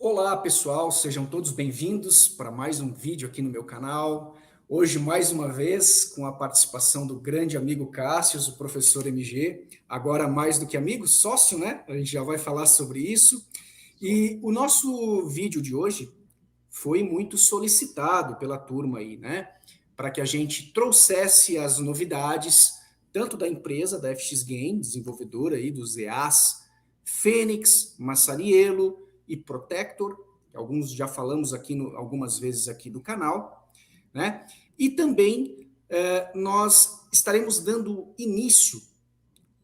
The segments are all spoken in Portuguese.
Olá, pessoal, sejam todos bem-vindos para mais um vídeo aqui no meu canal. Hoje, mais uma vez, com a participação do grande amigo Cássio, o professor MG, agora mais do que amigo, sócio, né? A gente já vai falar sobre isso. E o nosso vídeo de hoje foi muito solicitado pela turma aí, né? Para que a gente trouxesse as novidades, tanto da empresa, da FX Game, desenvolvedora aí dos EAs, Fênix, Massarielo e Protector, que alguns já falamos aqui algumas vezes aqui do canal, né? E também nós estaremos dando início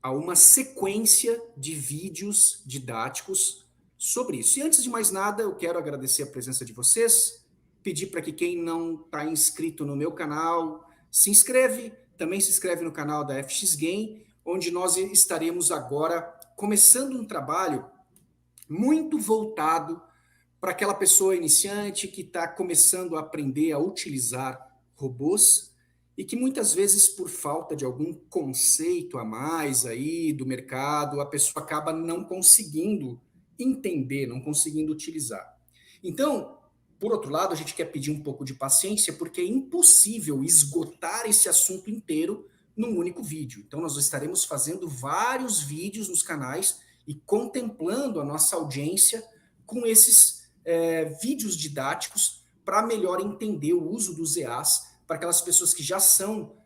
a uma sequência de vídeos didáticos sobre isso. E antes de mais nada, eu quero agradecer a presença de vocês, pedir para que quem não está inscrito no meu canal, se inscreve, também se inscreve no canal da FX Game, onde nós estaremos agora começando um trabalho muito voltado para aquela pessoa iniciante que está começando a aprender a utilizar robôs e que muitas vezes, por falta de algum conceito a mais aí do mercado, a pessoa acaba não conseguindo entender, não conseguindo utilizar. Então, por outro lado, a gente quer pedir um pouco de paciência, porque é impossível esgotar esse assunto inteiro num único vídeo. Então, nós estaremos fazendo vários vídeos nos canais e contemplando a nossa audiência com esses vídeos didáticos para melhor entender o uso dos EAs para aquelas pessoas que já são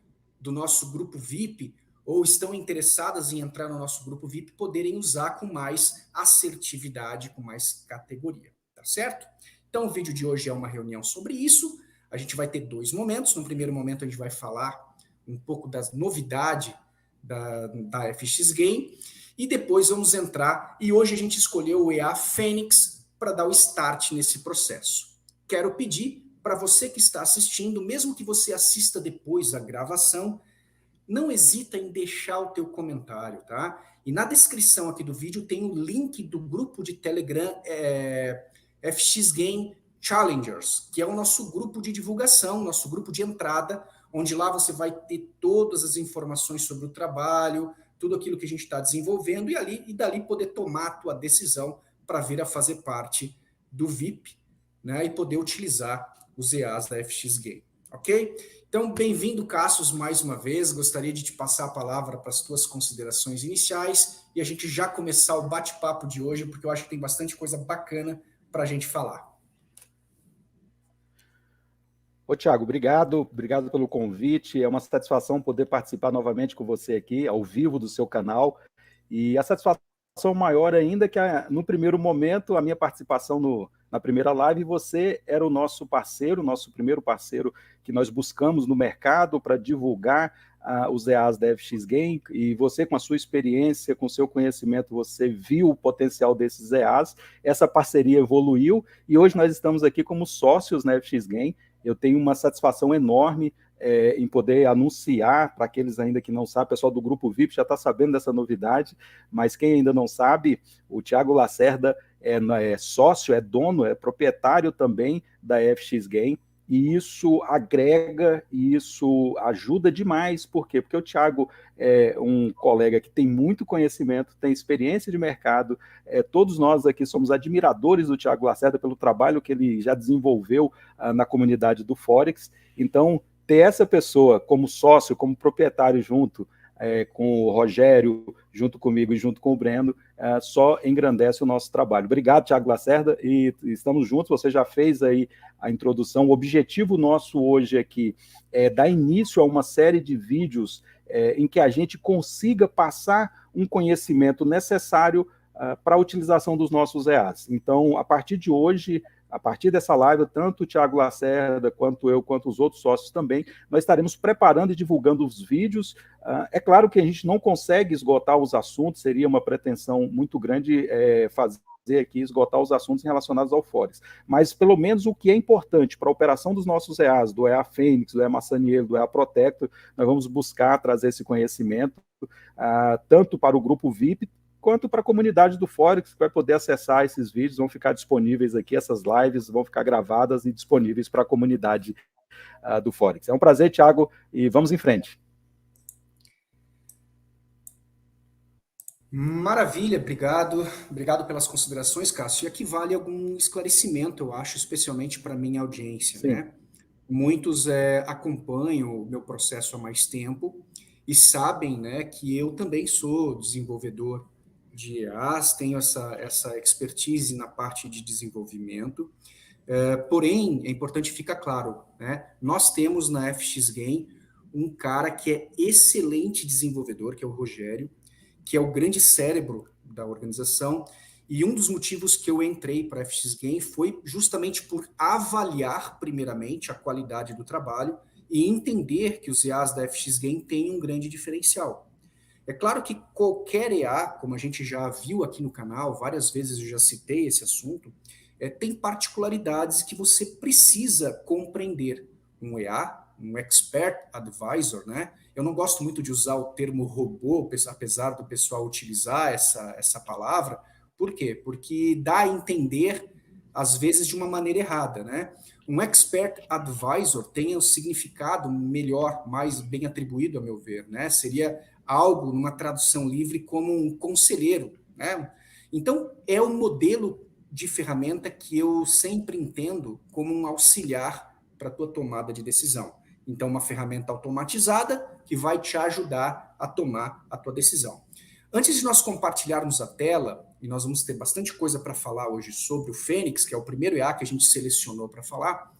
do nosso grupo VIP ou estão interessadas em entrar no nosso grupo VIP poderem usar com mais assertividade, com mais categoria, tá certo? Então o vídeo de hoje é uma reunião sobre isso. A gente vai ter dois momentos. No primeiro momento a gente vai falar um pouco das novidades da FX Game e depois vamos entrar, e hoje a gente escolheu o EA Fênix para dar o start nesse processo. Quero pedir para você que está assistindo, mesmo que você assista depois a gravação, não hesita em deixar o teu comentário, tá? E na descrição aqui do vídeo tem o link do grupo de Telegram FX Game Challengers, que é o nosso grupo de divulgação, nosso grupo de entrada, onde lá você vai ter todas as informações sobre o trabalho, tudo aquilo que a gente está desenvolvendo e dali poder tomar a tua decisão para vir a fazer parte do VIP, né, e poder utilizar os EAs da FX Game, ok? Então, bem-vindo, Cassius, mais uma vez. Gostaria de te passar a palavra para as tuas considerações iniciais e a gente já começar o bate-papo de hoje, porque eu acho que tem bastante coisa bacana para a gente falar. Ô, Thiago, obrigado pelo convite. É uma satisfação poder participar novamente com você aqui, ao vivo do seu canal. E a satisfação maior ainda é que no primeiro momento, a minha participação na primeira live, você era o nosso parceiro, nosso primeiro parceiro que nós buscamos no mercado para divulgar os EAs da FX Game, e você, com a sua experiência, com o seu conhecimento, você viu o potencial desses EAs, essa parceria evoluiu, e hoje nós estamos aqui como sócios na FX Game. Eu tenho uma satisfação enorme em poder anunciar para aqueles ainda que não sabem, o pessoal do Grupo VIP já está sabendo dessa novidade, mas quem ainda não sabe, o Thiago Lacerda é sócio, é dono, é proprietário também da FX Game, e isso agrega, e isso ajuda demais. Por quê? Porque o Thiago é um colega que tem muito conhecimento, tem experiência de mercado, todos nós aqui somos admiradores do Thiago Lacerda pelo trabalho que ele já desenvolveu na comunidade do Forex. Então, ter essa pessoa como sócio, como proprietário junto, com o Rogério, junto comigo e junto com o Breno, só engrandece o nosso trabalho. Obrigado, Thiago Lacerda, e estamos juntos. Você já fez aí a introdução. O objetivo nosso hoje aqui é dar início a uma série de vídeos em que a gente consiga passar um conhecimento necessário para a utilização dos nossos EAs. Então, a partir de hoje, a partir dessa live, tanto o Thiago Lacerda, quanto eu, quanto os outros sócios também, nós estaremos preparando e divulgando os vídeos. É claro que a gente não consegue esgotar os assuntos, seria uma pretensão muito grande fazer aqui, esgotar os assuntos relacionados ao Forex. Mas, pelo menos, o que é importante para a operação dos nossos EAs, do EA Fênix, do EA Massanielo, do EA Protector, nós vamos buscar trazer esse conhecimento, tanto para o grupo VIP, quanto para a comunidade do Forex, que vai poder acessar esses vídeos, vão ficar disponíveis aqui, essas lives vão ficar gravadas e disponíveis para a comunidade do Forex. É um prazer, Thiago, e vamos em frente. Maravilha, obrigado pelas considerações, Cássio. E aqui vale algum esclarecimento, eu acho, especialmente para minha audiência, Sim, né? Muitos acompanham o meu processo há mais tempo e sabem, né, que eu também sou desenvolvedor de IAs, tenho essa expertise na parte de desenvolvimento. Porém, é importante ficar claro, né? Nós temos na FX Game um cara que é excelente desenvolvedor, que é o Rogério, que é o grande cérebro da organização. E um dos motivos que eu entrei para a FX Game foi justamente por avaliar, primeiramente, a qualidade do trabalho e entender que os EAs da FX Game têm um grande diferencial. É claro que qualquer EA, como a gente já viu aqui no canal, várias vezes eu já citei esse assunto, tem particularidades que você precisa compreender. Um EA, um Expert Advisor, né? Eu não gosto muito de usar o termo robô, apesar do pessoal utilizar essa palavra. Por quê? Porque dá a entender, às vezes, de uma maneira errada, né? Um Expert Advisor tem o significado melhor, mais bem atribuído, a meu ver, né? Seria algo, numa tradução livre, como um conselheiro, né? Então, é um modelo de ferramenta que eu sempre entendo como um auxiliar para a tua tomada de decisão. Então, uma ferramenta automatizada que vai te ajudar a tomar a tua decisão. Antes de nós compartilharmos a tela, e nós vamos ter bastante coisa para falar hoje sobre o Fênix, que é o primeiro IA que a gente selecionou para falar,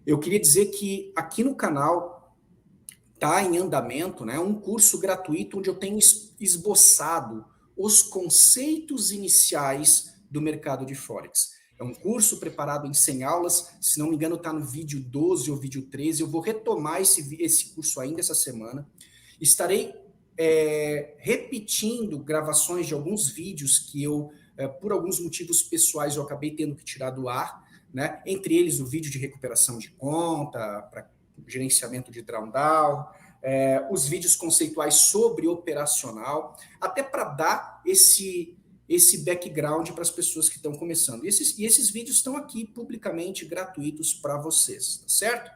eu queria dizer que aqui no canal está em andamento, né, um curso gratuito onde eu tenho esboçado os conceitos iniciais do mercado de Forex. É um curso preparado em 100 aulas, se não me engano está no vídeo 12 ou vídeo 13, eu vou retomar esse curso ainda essa semana. Estarei repetindo gravações de alguns vídeos que eu, por alguns motivos pessoais, eu acabei tendo que tirar do ar, né? Entre eles o vídeo de recuperação de conta, para gerenciamento de drawdown, os vídeos conceituais sobre operacional, até para dar esse background para as pessoas que estão começando. E esses vídeos estão aqui publicamente gratuitos para vocês, tá certo?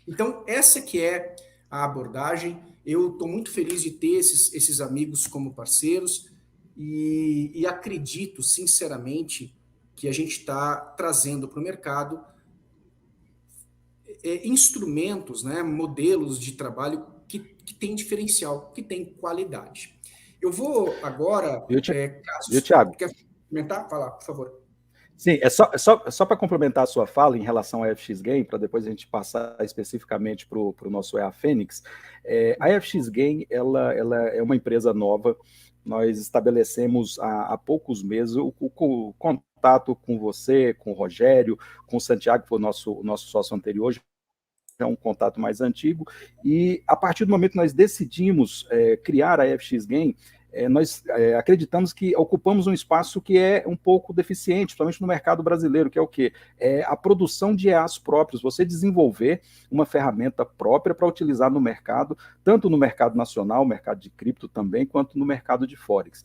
Então, essa que é a abordagem. Eu estou muito feliz de ter esses amigos como parceiros e acredito, sinceramente, que a gente está trazendo para o mercado instrumentos, né, modelos de trabalho que tem diferencial, que tem qualidade. Eu vou agora, viu, viu, Cássio, Thiago? quer comentar? Falar, por favor. Sim, é só para complementar a sua fala em relação à FX Game, para depois a gente passar especificamente para o nosso EA Fênix. A FX Game ela é uma empresa nova, nós estabelecemos há poucos meses o contato com você, com o Rogério, com o Santiago, que foi o nosso sócio anterior, é um contato mais antigo, e a partir do momento que nós decidimos criar a FX Game, nós acreditamos que ocupamos um espaço que é um pouco deficiente, principalmente no mercado brasileiro, que é o quê? É a produção de EAs próprios, você desenvolver uma ferramenta própria para utilizar no mercado, tanto no mercado nacional, mercado de cripto também, quanto no mercado de Forex.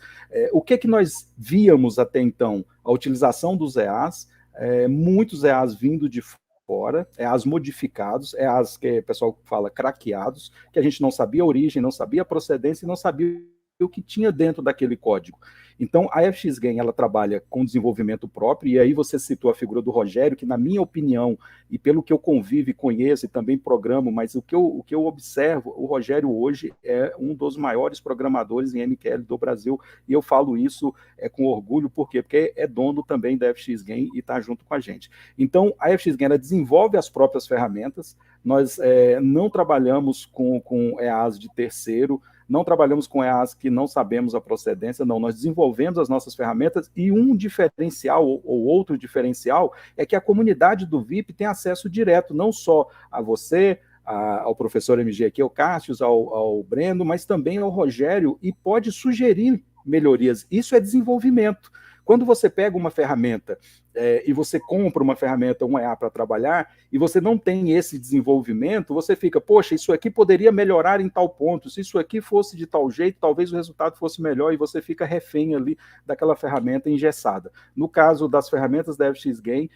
O que nós víamos até então? A utilização dos EAs, muitos EAs vindo de fora, EAs modificados, EAs que o pessoal fala craqueados, que a gente não sabia a origem, não sabia a procedência e não sabia o que tinha dentro daquele código. Então, a FX Game, ela trabalha com desenvolvimento próprio, e aí você citou a figura do Rogério, que na minha opinião, e pelo que eu convivo e conheço, e também programo, mas o que eu observo, o Rogério hoje é um dos maiores programadores em MQL do Brasil, e eu falo isso com orgulho, por quê? Porque é dono também da FX Game e está junto com a gente. Então, a FX Game, ela desenvolve as próprias ferramentas, nós não trabalhamos com EAs de terceiro, não trabalhamos com EAs que não sabemos a procedência, não, nós desenvolvemos as nossas ferramentas e um diferencial ou outro diferencial é que a comunidade do VIP tem acesso direto, não só a você, ao professor MG aqui, ao Cássio, ao Breno, mas também ao Rogério, e pode sugerir melhorias. Isso é desenvolvimento. Quando você pega uma ferramenta e você compra uma ferramenta, um EA para trabalhar, e você não tem esse desenvolvimento, você fica, poxa, isso aqui poderia melhorar em tal ponto, se isso aqui fosse de tal jeito, talvez o resultado fosse melhor, e você fica refém ali daquela ferramenta engessada. No caso das ferramentas da FX Game,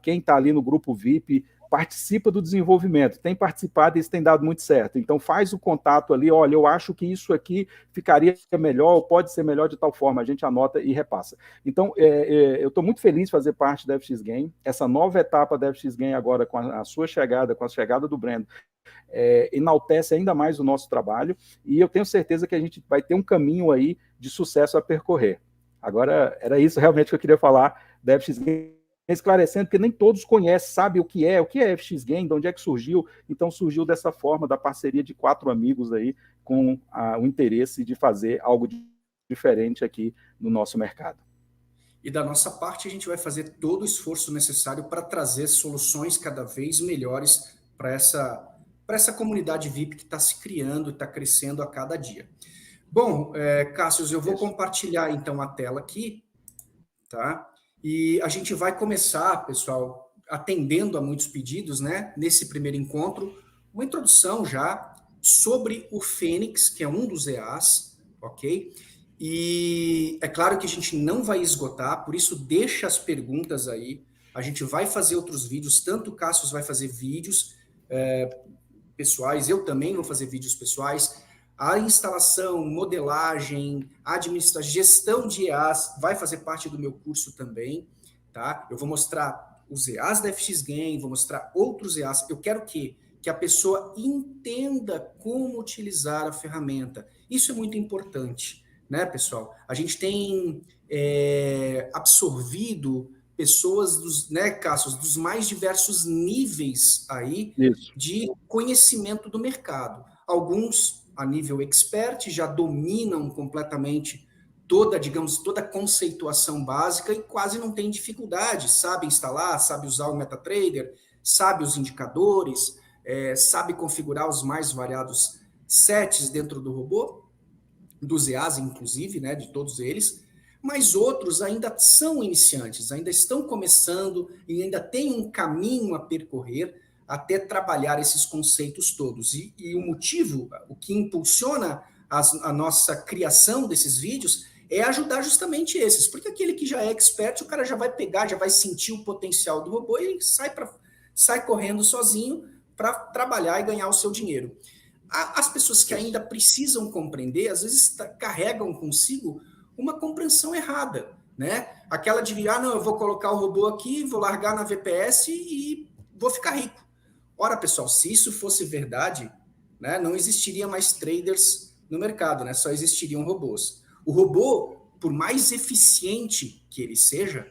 quem está ali no grupo VIP participa do desenvolvimento, tem participado e isso tem dado muito certo. Então faz o contato ali, olha, eu acho que isso aqui ficaria melhor, ou pode ser melhor de tal forma, a gente anota e repassa. Então, eu estou muito feliz de fazer parte da FX Game, essa nova etapa da FX Game agora, com a sua chegada, com a chegada do Brendo, enaltece ainda mais o nosso trabalho, e eu tenho certeza que a gente vai ter um caminho aí de sucesso a percorrer. Agora, era isso realmente que eu queria falar da FX Game, esclarecendo, porque nem todos conhecem, sabem o que é FX Game, de onde é que surgiu. Então surgiu dessa forma, da parceria de 4 amigos aí, com o interesse de fazer algo diferente aqui no nosso mercado. E da nossa parte, a gente vai fazer todo o esforço necessário para trazer soluções cada vez melhores para essa comunidade VIP que está se criando e está crescendo a cada dia. Bom, Cássio, eu vou compartilhar então a tela aqui, tá? E a gente vai começar, pessoal, atendendo a muitos pedidos, né? Nesse primeiro encontro, uma introdução já sobre o Fênix, que é um dos EAs, ok? E é claro que a gente não vai esgotar, por isso deixa as perguntas aí. A gente vai fazer outros vídeos, tanto o Cássio vai fazer vídeos pessoais, eu também vou fazer vídeos pessoais. A instalação, modelagem, administração, gestão de EAs vai fazer parte do meu curso também, tá? Eu vou mostrar os EAs da FX Game, vou mostrar outros EAs. Eu quero que a pessoa entenda como utilizar a ferramenta. Isso é muito importante, né, pessoal? A gente tem absorvido pessoas dos, né, Cássio, dos mais diversos níveis aí de conhecimento do mercado. Alguns a nível expert, já dominam completamente toda a conceituação básica e quase não tem dificuldade, sabe instalar, sabe usar o MetaTrader, sabe os indicadores, sabe configurar os mais variados sets dentro do robô, dos EAs inclusive, né, de todos eles, mas outros ainda são iniciantes, ainda estão começando e ainda têm um caminho a percorrer até trabalhar esses conceitos todos. E o motivo, o que impulsiona a nossa criação desses vídeos é ajudar justamente esses, porque aquele que já é expert, o cara já vai pegar, já vai sentir o potencial do robô e sai correndo sozinho para trabalhar e ganhar o seu dinheiro. As pessoas que ainda precisam compreender, às vezes carregam consigo uma compreensão errada, né? Aquela de virar, não, eu vou colocar o robô aqui, vou largar na VPS e vou ficar rico. Ora, pessoal, se isso fosse verdade, né, não existiria mais traders no mercado, né? Só existiriam robôs. O robô, por mais eficiente que ele seja,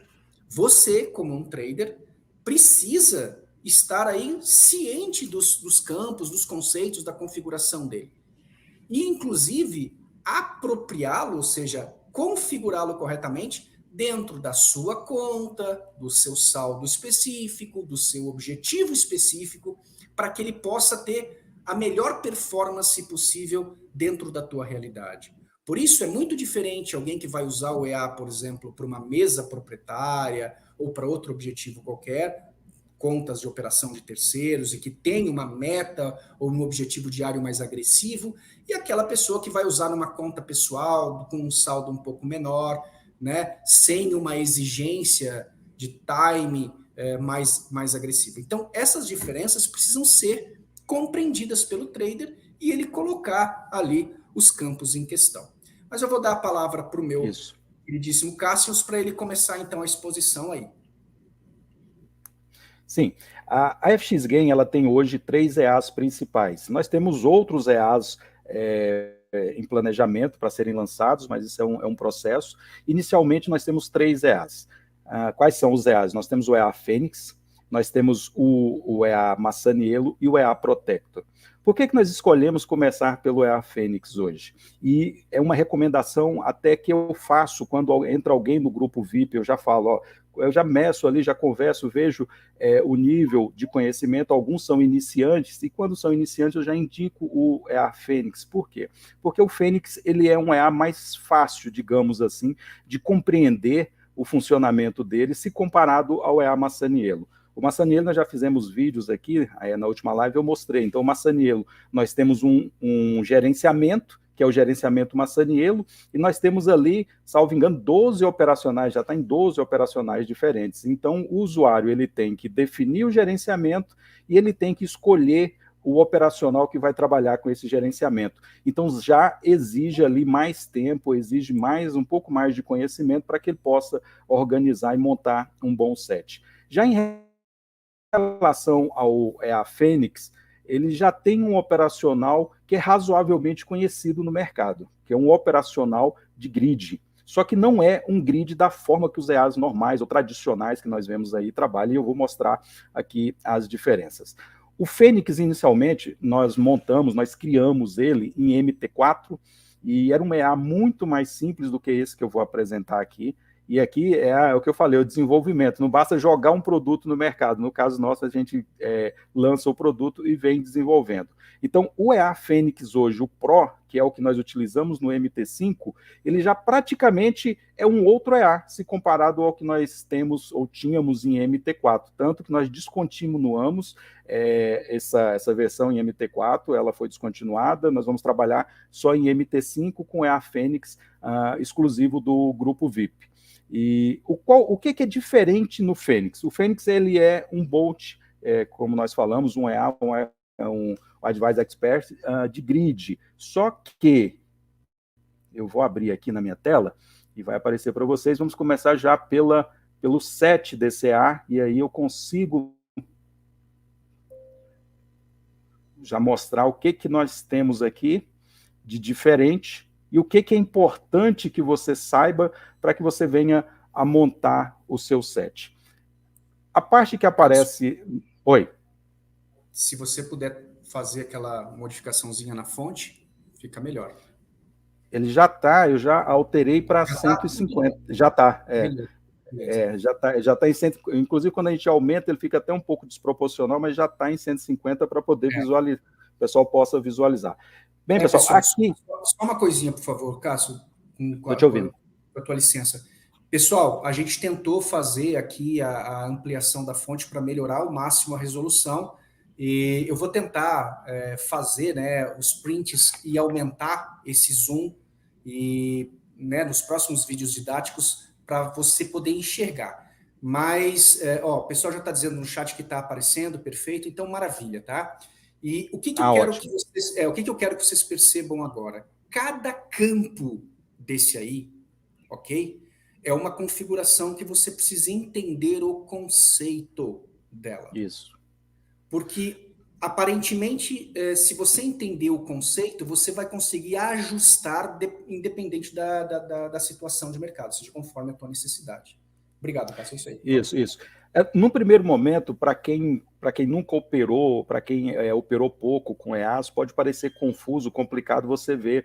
você, como um trader, precisa estar aí ciente dos campos, dos conceitos, da configuração dele. E, inclusive, apropriá-lo, ou seja, configurá-lo corretamente dentro da sua conta, do seu saldo específico, do seu objetivo específico, para que ele possa ter a melhor performance possível dentro da tua realidade. Por isso, é muito diferente alguém que vai usar o EA, por exemplo, para uma mesa proprietária ou para outro objetivo qualquer, contas de operação de terceiros e que tem uma meta ou um objetivo diário mais agressivo, e aquela pessoa que vai usar numa conta pessoal com um saldo um pouco menor, né, sem uma exigência de time mais agressiva. Então, essas diferenças precisam ser compreendidas pelo trader e ele colocar ali os campos em questão. Mas eu vou dar a palavra para o meu queridíssimo Cássio para ele começar, então, a exposição aí. Sim, a FX Game ela tem hoje 3 EAs principais. Nós temos outros EAs em planejamento para serem lançados, mas isso é um processo. Inicialmente, nós temos 3 EAs. Quais são os EAs? Nós temos o EA Fênix, nós temos o EA Massaniello e o EA Protector. Por que nós escolhemos começar pelo EA Fênix hoje? E é uma recomendação até que eu faço quando entra alguém no grupo VIP, eu já falo, ó, eu já meço ali, já converso, vejo o nível de conhecimento, alguns são iniciantes, e quando são iniciantes eu já indico o EA Fênix. Por quê? Porque o Fênix ele é um EA mais fácil, digamos assim, de compreender o funcionamento dele se comparado ao EA Massaniello. O Massaniello, nós já fizemos vídeos aqui, na última live eu mostrei. Então, o Massaniello, nós temos um gerenciamento, que é o gerenciamento Massaniello, e nós temos ali, salvo engano, 12 operacionais, já está em 12 operacionais diferentes. Então, o usuário ele tem que definir o gerenciamento e ele tem que escolher o operacional que vai trabalhar com esse gerenciamento. Então, já exige ali mais tempo, exige um pouco mais de conhecimento para que ele possa organizar e montar um bom set. Já em relação ao EA Fênix, ele já tem um operacional que é razoavelmente conhecido no mercado, que é um operacional de grid. Só que não é um grid da forma que os EAs normais ou tradicionais que nós vemos aí trabalham, e eu vou mostrar aqui as diferenças. O Fênix, inicialmente, nós criamos ele em MT4, e era um EA muito mais simples do que esse que eu vou apresentar aqui. E aqui é o que eu falei, o desenvolvimento. Não basta jogar um produto no mercado. No caso nosso, a gente lança o produto e vem desenvolvendo. Então, o EA Fênix hoje, o Pro, que é o que nós utilizamos no MT5, ele já praticamente é um outro EA, se comparado ao que nós temos ou tínhamos em MT4. Tanto que nós descontinuamos essa versão em MT4, ela foi descontinuada, nós vamos trabalhar só em MT5 com o EA Fênix exclusivo do grupo VIP. E o que é diferente no Fênix? O Fênix ele é um Bolt, como nós falamos, um EA, um Advice Expert de grid. Só que eu vou abrir aqui na minha tela e vai aparecer para vocês. Vamos começar já pelo set desse EA, e aí eu consigo já mostrar o que nós temos aqui de diferente e o que é importante que você saiba para que você venha a montar o seu set. A parte que aparece... Oi. Se você puder fazer aquela modificaçãozinha na fonte, fica melhor. Ele já está, eu já alterei para 150. Já está, já está em 100. Inclusive, quando a gente aumenta, ele fica até um pouco desproporcional, mas já está em 150 para poder visualizar, o pessoal possa visualizar. Bem, pessoal, aqui... Só uma coisinha, por favor, Cássio. Estou te ouvindo. Com a tua licença. Pessoal, a gente tentou fazer aqui a ampliação da fonte para melhorar ao máximo a resolução, e eu vou tentar fazer, né, os prints e aumentar esse zoom e, né, nos próximos vídeos didáticos para você poder enxergar. Mas, o pessoal já está dizendo no chat que está aparecendo, perfeito, então maravilha, tá? E o que eu quero que vocês, o que eu quero que vocês percebam agora? Cada campo desse aí, ok? É uma configuração que você precisa entender o conceito dela. Isso. Porque, aparentemente, se você entender o conceito, você vai conseguir ajustar independente da situação de mercado, seja conforme a tua necessidade. Obrigado, Cássio, é isso aí. Isso. Num primeiro momento, para quem nunca operou, para quem operou pouco com EAs, pode parecer confuso, complicado você ver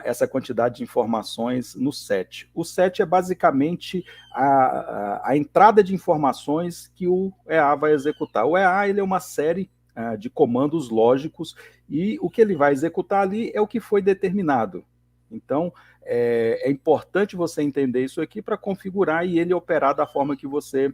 essa quantidade de informações no set. O set é basicamente a entrada de informações que o EA vai executar. O EA ele é uma série de comandos lógicos e o que ele vai executar ali é o que foi determinado. Então, é importante você entender isso aqui para configurar e ele operar da forma que você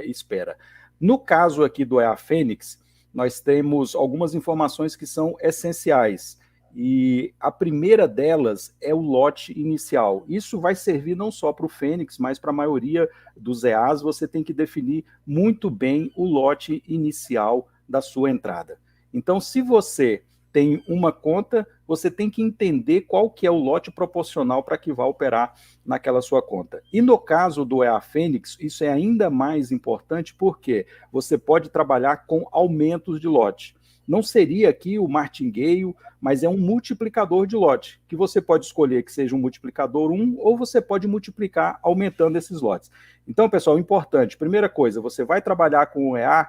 espera. No caso aqui do EA Fênix, nós temos algumas informações que são essenciais. E a primeira delas é o lote inicial. Isso vai servir não só para o Fênix, mas para a maioria dos EAs, você tem que definir muito bem o lote inicial da sua entrada. Então, se você tem uma conta, você tem que entender qual que é o lote proporcional para que vá operar naquela sua conta. E no caso do EA Fênix, isso é ainda mais importante porque você pode trabalhar com aumentos de lote. Não seria aqui o martingale, mas é um multiplicador de lote, que você pode escolher que seja um multiplicador 1 ou você pode multiplicar aumentando esses lotes. Então, pessoal, importante, primeira coisa, você vai trabalhar com o EA,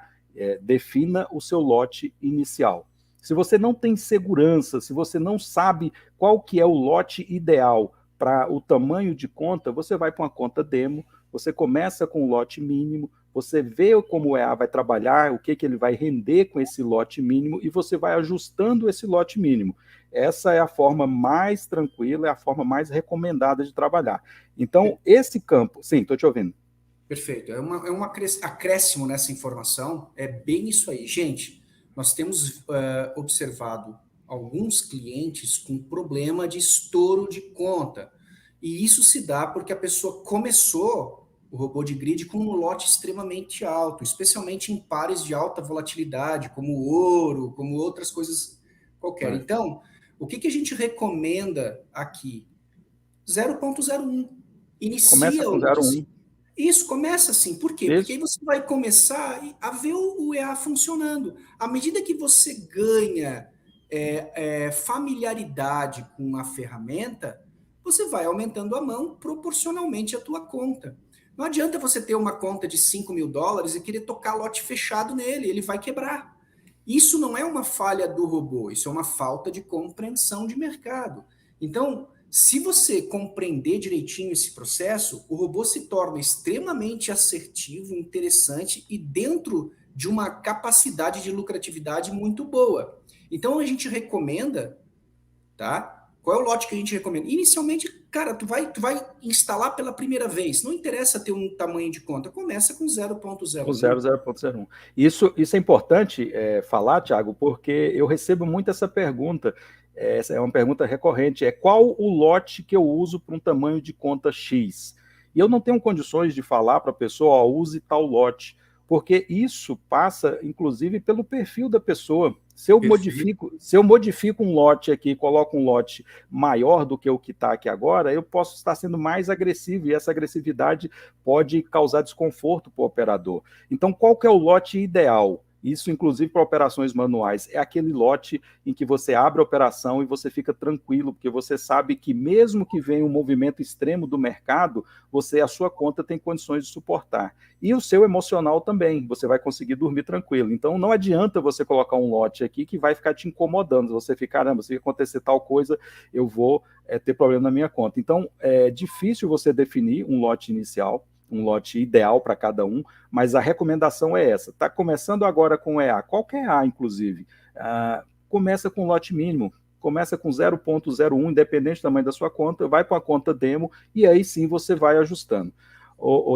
defina o seu lote inicial. Se você não tem segurança, se você não sabe qual que é o lote ideal para o tamanho de conta, você vai para uma conta demo, você começa com o lote mínimo, você vê como o EA vai trabalhar, o que ele vai render com esse lote mínimo e você vai ajustando esse lote mínimo. Essa é a forma mais tranquila, é a forma mais recomendada de trabalhar. Então, esse campo... Sim, estou te ouvindo. Perfeito. É um acréscimo nessa informação, é bem isso aí. Gente, nós temos observado alguns clientes com problema de estouro de conta. E isso se dá porque a pessoa começou o robô de grid com um lote extremamente alto, especialmente em pares de alta volatilidade, como o ouro, como outras coisas qualquer. Então, o que a gente recomenda aqui? 0,01. Começa Inicia o com lote. 0,1. Isso, começa assim. Por quê? Porque Isso. aí você vai começar a ver o EA funcionando. À medida que você ganha familiaridade com a ferramenta, você vai aumentando a mão proporcionalmente à tua conta. Não adianta você ter uma conta de $5.000 e querer tocar lote fechado nele, ele vai quebrar. Isso não é uma falha do robô, isso é uma falta de compreensão de mercado. Então, se você compreender direitinho esse processo, o robô se torna extremamente assertivo, interessante e dentro de uma capacidade de lucratividade muito boa. Então a gente recomenda, tá? Qual é o lote que a gente recomenda? Inicialmente, cara, tu vai instalar pela primeira vez. Não interessa ter um tamanho de conta, começa com Com 0,01. 0,01. Isso é importante falar, Thiago, porque eu recebo muito essa pergunta. Essa é uma pergunta recorrente. Qual o lote que eu uso para um tamanho de conta X? E eu não tenho condições de falar para a pessoa, ó, use tal lote, porque isso passa, inclusive, pelo perfil da pessoa. Se eu modifico um lote aqui, coloco um lote maior do que o que está aqui agora, eu posso estar sendo mais agressivo, e essa agressividade pode causar desconforto para o operador. Então, qual que é o lote ideal? Isso, inclusive, para operações manuais, é aquele lote em que você abre a operação e você fica tranquilo, porque você sabe que mesmo que venha um movimento extremo do mercado, a sua conta tem condições de suportar. E o seu emocional também, você vai conseguir dormir tranquilo. Então, não adianta você colocar um lote aqui que vai ficar te incomodando. Você fica, caramba, se acontecer tal coisa, eu vou ter problema na minha conta. Então, é difícil você definir um lote inicial, um lote ideal para cada um, mas a recomendação é essa. Está começando agora com EA, qualquer EA, inclusive, começa com lote mínimo, começa com 0,01, independente do tamanho da sua conta, vai para a conta demo e aí sim você vai ajustando.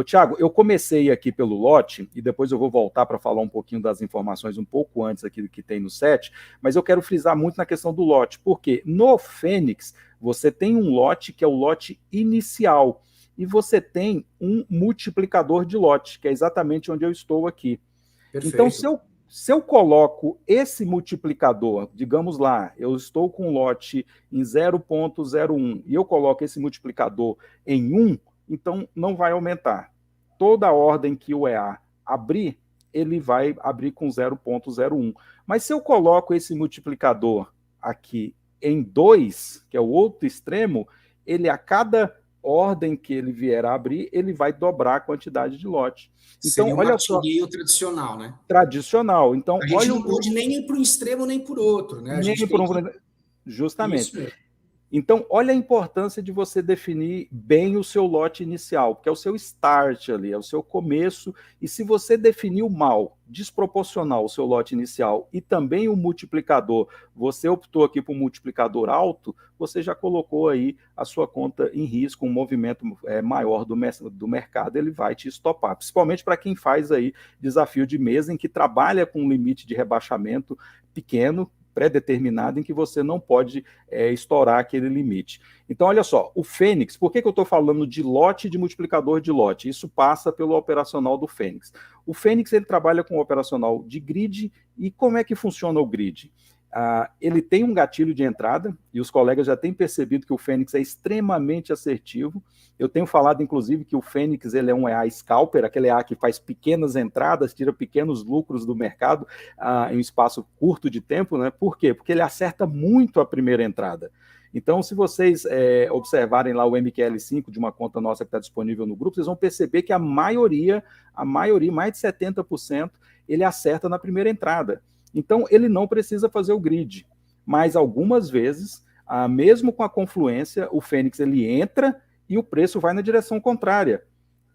Thiago, eu comecei aqui pelo lote e depois eu vou voltar para falar um pouquinho das informações um pouco antes aqui do que tem no set, mas eu quero frisar muito na questão do lote, porque no Fênix você tem um lote que é o lote inicial, e você tem um multiplicador de lote, que é exatamente onde eu estou aqui. Perfeito. Então, se eu coloco esse multiplicador, digamos lá, eu estou com um lote em 0,01 e eu coloco esse multiplicador em 1, então não vai aumentar. Toda ordem que o EA abrir, ele vai abrir com 0,01. Mas se eu coloco esse multiplicador aqui em 2, que é o outro extremo, ele a cada ordem que ele vier a abrir, ele vai dobrar a quantidade de lote. Então, seria olha só, tradicional, né? Tradicional. Então, a gente não pode nem ir para um extremo nem por outro, né? Nem por um... Justamente. Isso mesmo. Então, olha a importância de você definir bem o seu lote inicial, porque é o seu start ali, é o seu começo, e se você definiu mal, desproporcional o seu lote inicial e também o multiplicador, você optou aqui por um multiplicador alto, você já colocou aí a sua conta em risco, um movimento maior do mercado, ele vai te estopar, principalmente para quem faz aí desafio de mesa, em que trabalha com um limite de rebaixamento pequeno, pré-determinado, em que você não pode estourar aquele limite. Então, olha só, o Fênix, por que eu estou falando de lote e de multiplicador de lote? Isso passa pelo operacional do Fênix. O Fênix, ele trabalha com o operacional de grid, e como é que funciona o grid? Ele tem um gatilho de entrada, e os colegas já têm percebido que o Fênix é extremamente assertivo. Eu tenho falado, inclusive, que o Fênix ele é um EA scalper, aquele EA que faz pequenas entradas, tira pequenos lucros do mercado em um espaço curto de tempo, né? Por quê? Porque ele acerta muito a primeira entrada. Então, se vocês observarem lá o MQL5 de uma conta nossa que está disponível no grupo, vocês vão perceber que a maioria, mais de 70%, ele acerta na primeira entrada. Então, ele não precisa fazer o grid, mas algumas vezes, mesmo com a confluência, o Fênix ele entra e o preço vai na direção contrária.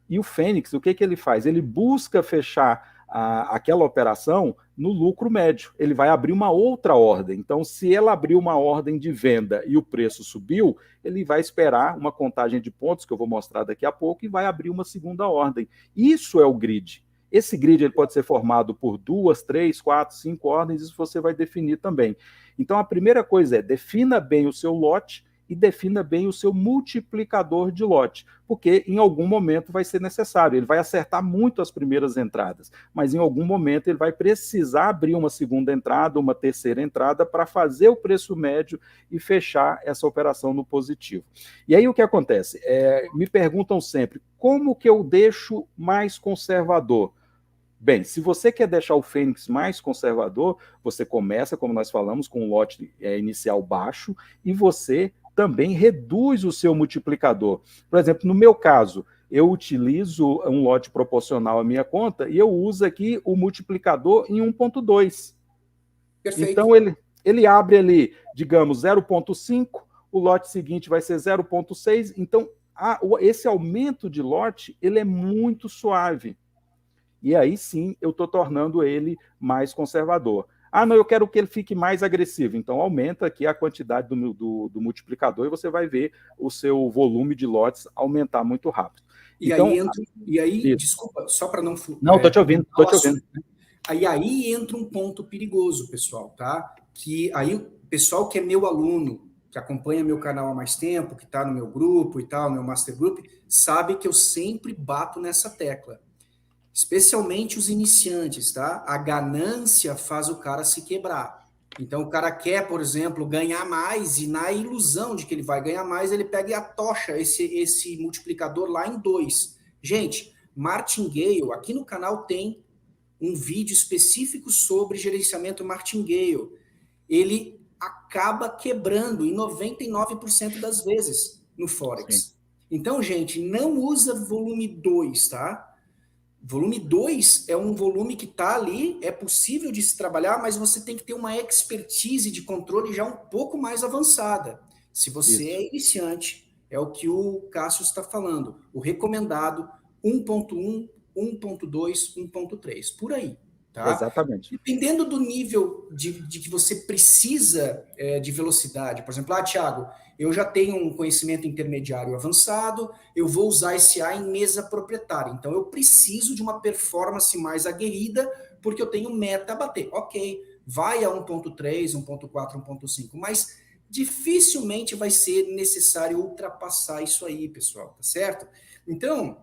E o Fênix, o que ele faz? Ele busca fechar aquela operação no lucro médio. Ele vai abrir uma outra ordem. Então, se ela abrir uma ordem de venda e o preço subiu, ele vai esperar uma contagem de pontos, que eu vou mostrar daqui a pouco, e vai abrir uma segunda ordem. Isso é o grid. Esse grid ele pode ser formado por 2, 3, 4, 5 ordens, isso você vai definir também. Então, a primeira coisa é defina bem o seu lote e defina bem o seu multiplicador de lote, porque em algum momento vai ser necessário. Ele vai acertar muito as primeiras entradas, mas em algum momento ele vai precisar abrir uma segunda entrada, uma terceira entrada para fazer o preço médio e fechar essa operação no positivo. E aí o que acontece? Me perguntam sempre, como que eu deixo mais conservador? Bem, se você quer deixar o Fênix mais conservador, você começa, como nós falamos, com um lote inicial baixo e você também reduz o seu multiplicador. Por exemplo, no meu caso, eu utilizo um lote proporcional à minha conta e eu uso aqui o multiplicador em 1.2. Perfeito. Então, ele abre ali, digamos, 0.5, o lote seguinte vai ser 0.6. Então, esse aumento de lote ele é muito suave. E aí sim eu estou tornando ele mais conservador. Ah, não, eu quero que ele fique mais agressivo. Então aumenta aqui a quantidade do multiplicador e você vai ver o seu volume de lotes aumentar muito rápido. E então, aí desculpa, só para não... Não, estou te ouvindo, estou te ouvindo. Aí entra um ponto perigoso, pessoal, tá? Que aí o pessoal que é meu aluno, que acompanha meu canal há mais tempo, que está no meu grupo e tal, no meu Master Group, sabe que eu sempre bato nessa tecla. Especialmente os iniciantes, tá? A ganância faz o cara se quebrar. Então, o cara quer, por exemplo, ganhar mais e na ilusão de que ele vai ganhar mais, ele pega e atocha esse multiplicador lá em 2. Gente, Martingale, aqui no canal tem um vídeo específico sobre gerenciamento Martingale. Ele acaba quebrando em 99% das vezes no Forex. Sim. Então, gente, não usa volume 2, tá? Volume 2 é um volume que está ali, é possível de se trabalhar, mas você tem que ter uma expertise de controle já um pouco mais avançada. Se você é iniciante, é o que o Cássio está falando. O recomendado 1.1, 1.2, 1.3, por aí. Tá? Exatamente. Dependendo do nível de que você precisa de velocidade, por exemplo, Thiago, eu já tenho um conhecimento intermediário avançado, eu vou usar esse A em mesa proprietária, então eu preciso de uma performance mais aguerrida, porque eu tenho meta a bater. Ok, vai a 1.3, 1.4, 1.5, mas dificilmente vai ser necessário ultrapassar isso aí, pessoal, tá certo? Então,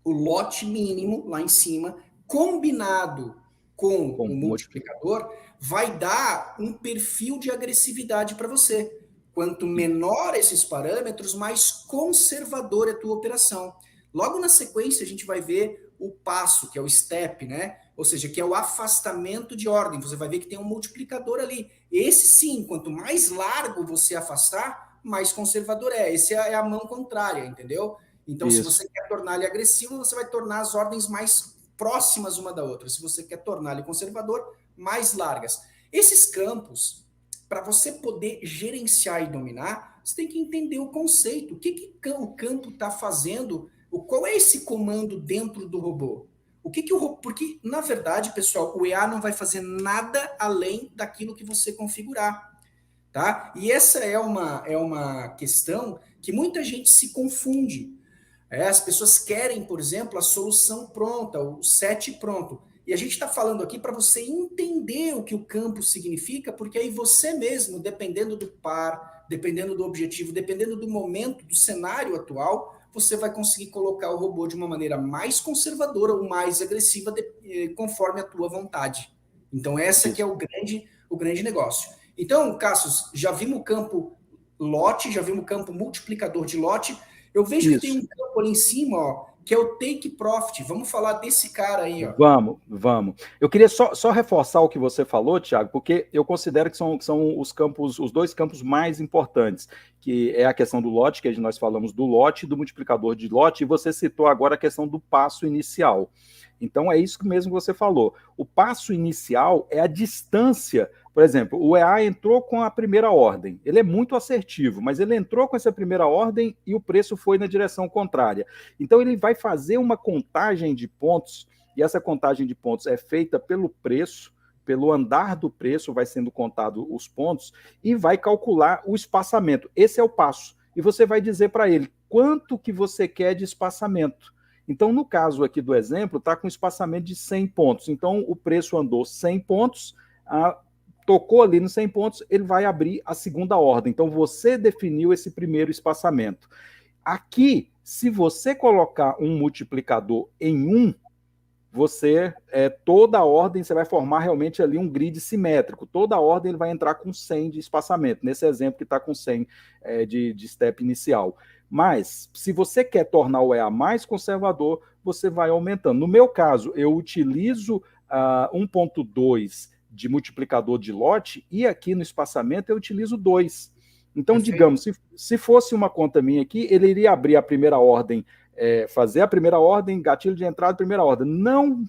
o lote mínimo lá em cima, combinado com o multiplicador, vai dar um perfil de agressividade para você. Quanto menor esses parâmetros, mais conservador é a tua operação. Logo na sequência, a gente vai ver o passo, que é o step, né? Ou seja, que é o afastamento de ordem. Você vai ver que tem um multiplicador ali. Esse sim, quanto mais largo você afastar, mais conservador é. Esse é a mão contrária, entendeu? Então, se você quer tornar ele agressivo, você vai tornar as ordens mais próximas uma da outra. Se você quer tornar ele conservador, mais largas. Esses campos, para você poder gerenciar e dominar, você tem que entender o conceito. O que o campo está fazendo? Qual é esse comando dentro do robô? Porque, na verdade, pessoal, o EA não vai fazer nada além daquilo que você configurar. Tá? E essa é uma questão que muita gente se confunde. As pessoas querem, por exemplo, a solução pronta, o set pronto. E a gente está falando aqui para você entender o que o campo significa, porque aí você mesmo, dependendo do par, dependendo do objetivo, dependendo do momento, do cenário atual, você vai conseguir colocar o robô de uma maneira mais conservadora ou mais agressiva, conforme a tua vontade. Então, essa que é o grande negócio. Então, Cassius, já vimos o campo lote, já vimos o campo multiplicador de lote. Eu vejo que tem um campo ali em cima, ó, que é o take profit. Vamos falar desse cara aí, ó. Vamos. Eu queria só reforçar o que você falou, Thiago, porque eu considero que são os dois campos mais importantes, que é a questão do lote, que nós falamos do lote, do multiplicador de lote, e você citou agora a questão do passo inicial. Então é isso mesmo que você falou. O passo inicial é a distância. Por exemplo, o EA entrou com a primeira ordem. Ele é muito assertivo, mas ele entrou com essa primeira ordem e o preço foi na direção contrária. Então ele vai fazer uma contagem de pontos, e essa contagem de pontos é feita pelo preço, pelo andar do preço, vai sendo contado os pontos, e vai calcular o espaçamento. Esse é o passo. E você vai dizer para ele quanto que você quer de espaçamento. Então, no caso aqui do exemplo, está com espaçamento de 100 pontos. Então, o preço andou 100 pontos, tocou ali nos 100 pontos, ele vai abrir a segunda ordem. Então, você definiu esse primeiro espaçamento. Aqui, se você colocar um multiplicador em 1, toda a ordem, você vai formar realmente ali um grid simétrico. Toda a ordem ele vai entrar com 100 de espaçamento, nesse exemplo que está com 100 de step inicial. Mas, se você quer tornar o EA mais conservador, você vai aumentando. No meu caso, eu utilizo 1.2 de multiplicador de lote e aqui no espaçamento eu utilizo 2. Então, perfeito. Digamos, se fosse uma conta minha aqui, ele iria abrir a primeira ordem, fazer a primeira ordem, gatilho de entrada, primeira ordem. Não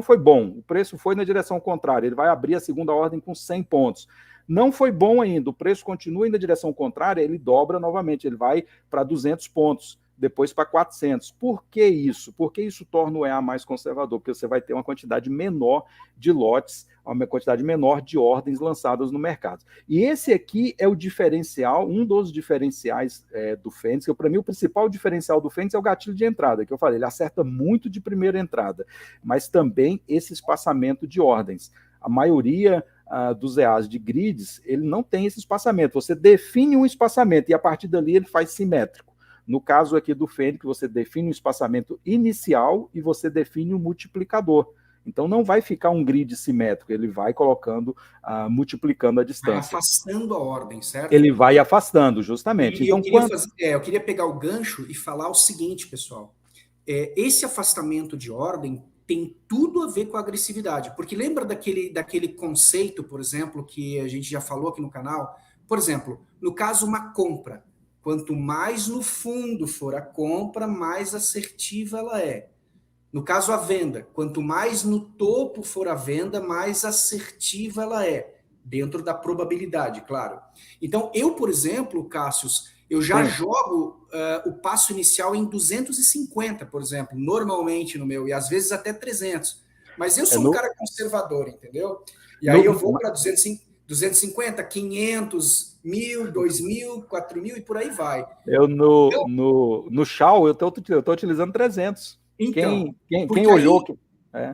foi bom, o preço foi na direção contrária, ele vai abrir a segunda ordem com 100 pontos. Não foi bom ainda, o preço continua indo na direção contrária, ele dobra novamente, ele vai para 200 pontos, depois para 400. Por que isso? Porque isso torna o EA mais conservador, porque você vai ter uma quantidade menor de lotes, uma quantidade menor de ordens lançadas no mercado. E esse aqui é o diferencial, um dos diferenciais do Fênix, que para mim o principal diferencial do Fênix é o gatilho de entrada, que eu falei, ele acerta muito de primeira entrada, mas também esse espaçamento de ordens. A maioria dos EAs de grids, ele não tem esse espaçamento. Você define um espaçamento e a partir dali ele faz simétrico. No caso aqui do Fênix, você define um espaçamento inicial e você define um multiplicador. Então não vai ficar um grid simétrico, ele vai colocando, multiplicando a distância. Vai afastando a ordem, certo? Ele vai afastando, justamente. E então, eu queria pegar o gancho e falar o seguinte, pessoal. Esse afastamento de ordem tem tudo a ver com a agressividade. Porque lembra daquele conceito, por exemplo, que a gente já falou aqui no canal? Por exemplo, no caso, uma compra. Quanto mais no fundo for a compra, mais assertiva ela é. No caso, a venda. Quanto mais no topo for a venda, mais assertiva ela é. Dentro da probabilidade, claro. Então, eu, por exemplo, Cássius, eu já jogo o passo inicial em 250, por exemplo, normalmente no meu, e às vezes até 300. Mas eu sou um cara conservador, entendeu? E aí eu vou para 250, 500, 1.000, 2.000, 4.000 e por aí vai. No Shaw, eu estou utilizando 300. Então, quem olhou...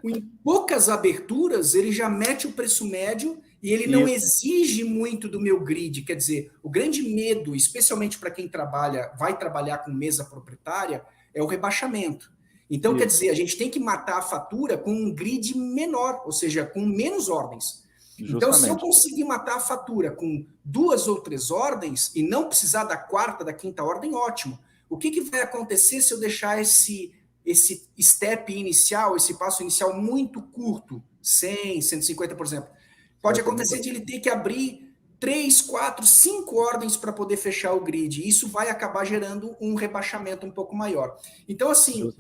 Em poucas aberturas, ele já mete o preço médio e ele não exige muito do meu grid. Quer dizer, o grande medo, especialmente para quem vai trabalhar com mesa proprietária, é o rebaixamento. Então, quer dizer, a gente tem que matar a fatura com um grid menor, ou seja, com menos ordens. Justamente. Então, se eu conseguir matar a fatura com 2 ou 3 ordens e não precisar da quarta, da quinta ordem, ótimo. O que vai acontecer se eu deixar esse step inicial, esse passo inicial muito curto, 100, 150, por exemplo? Pode acontecer de ele ter que abrir 3, 4, 5 ordens para poder fechar o grid. Isso vai acabar gerando um rebaixamento um pouco maior. Então, assim,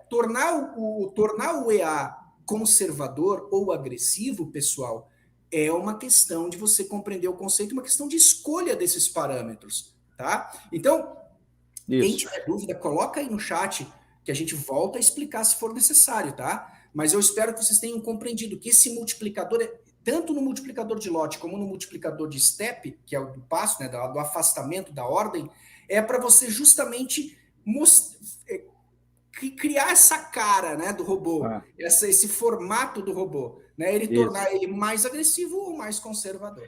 tornar o EA conservador ou agressivo, pessoal, é uma questão de você compreender o conceito, uma questão de escolha desses parâmetros, tá? Então, quem tiver dúvida, coloca aí no chat que a gente volta a explicar se for necessário, tá? Mas eu espero que vocês tenham compreendido que esse multiplicador, tanto no multiplicador de lote como no multiplicador de step, que é o do passo, né, do afastamento da ordem, é para você justamente criar essa cara, né, do robô, esse formato do robô, né, ele tornar ele mais agressivo ou mais conservador.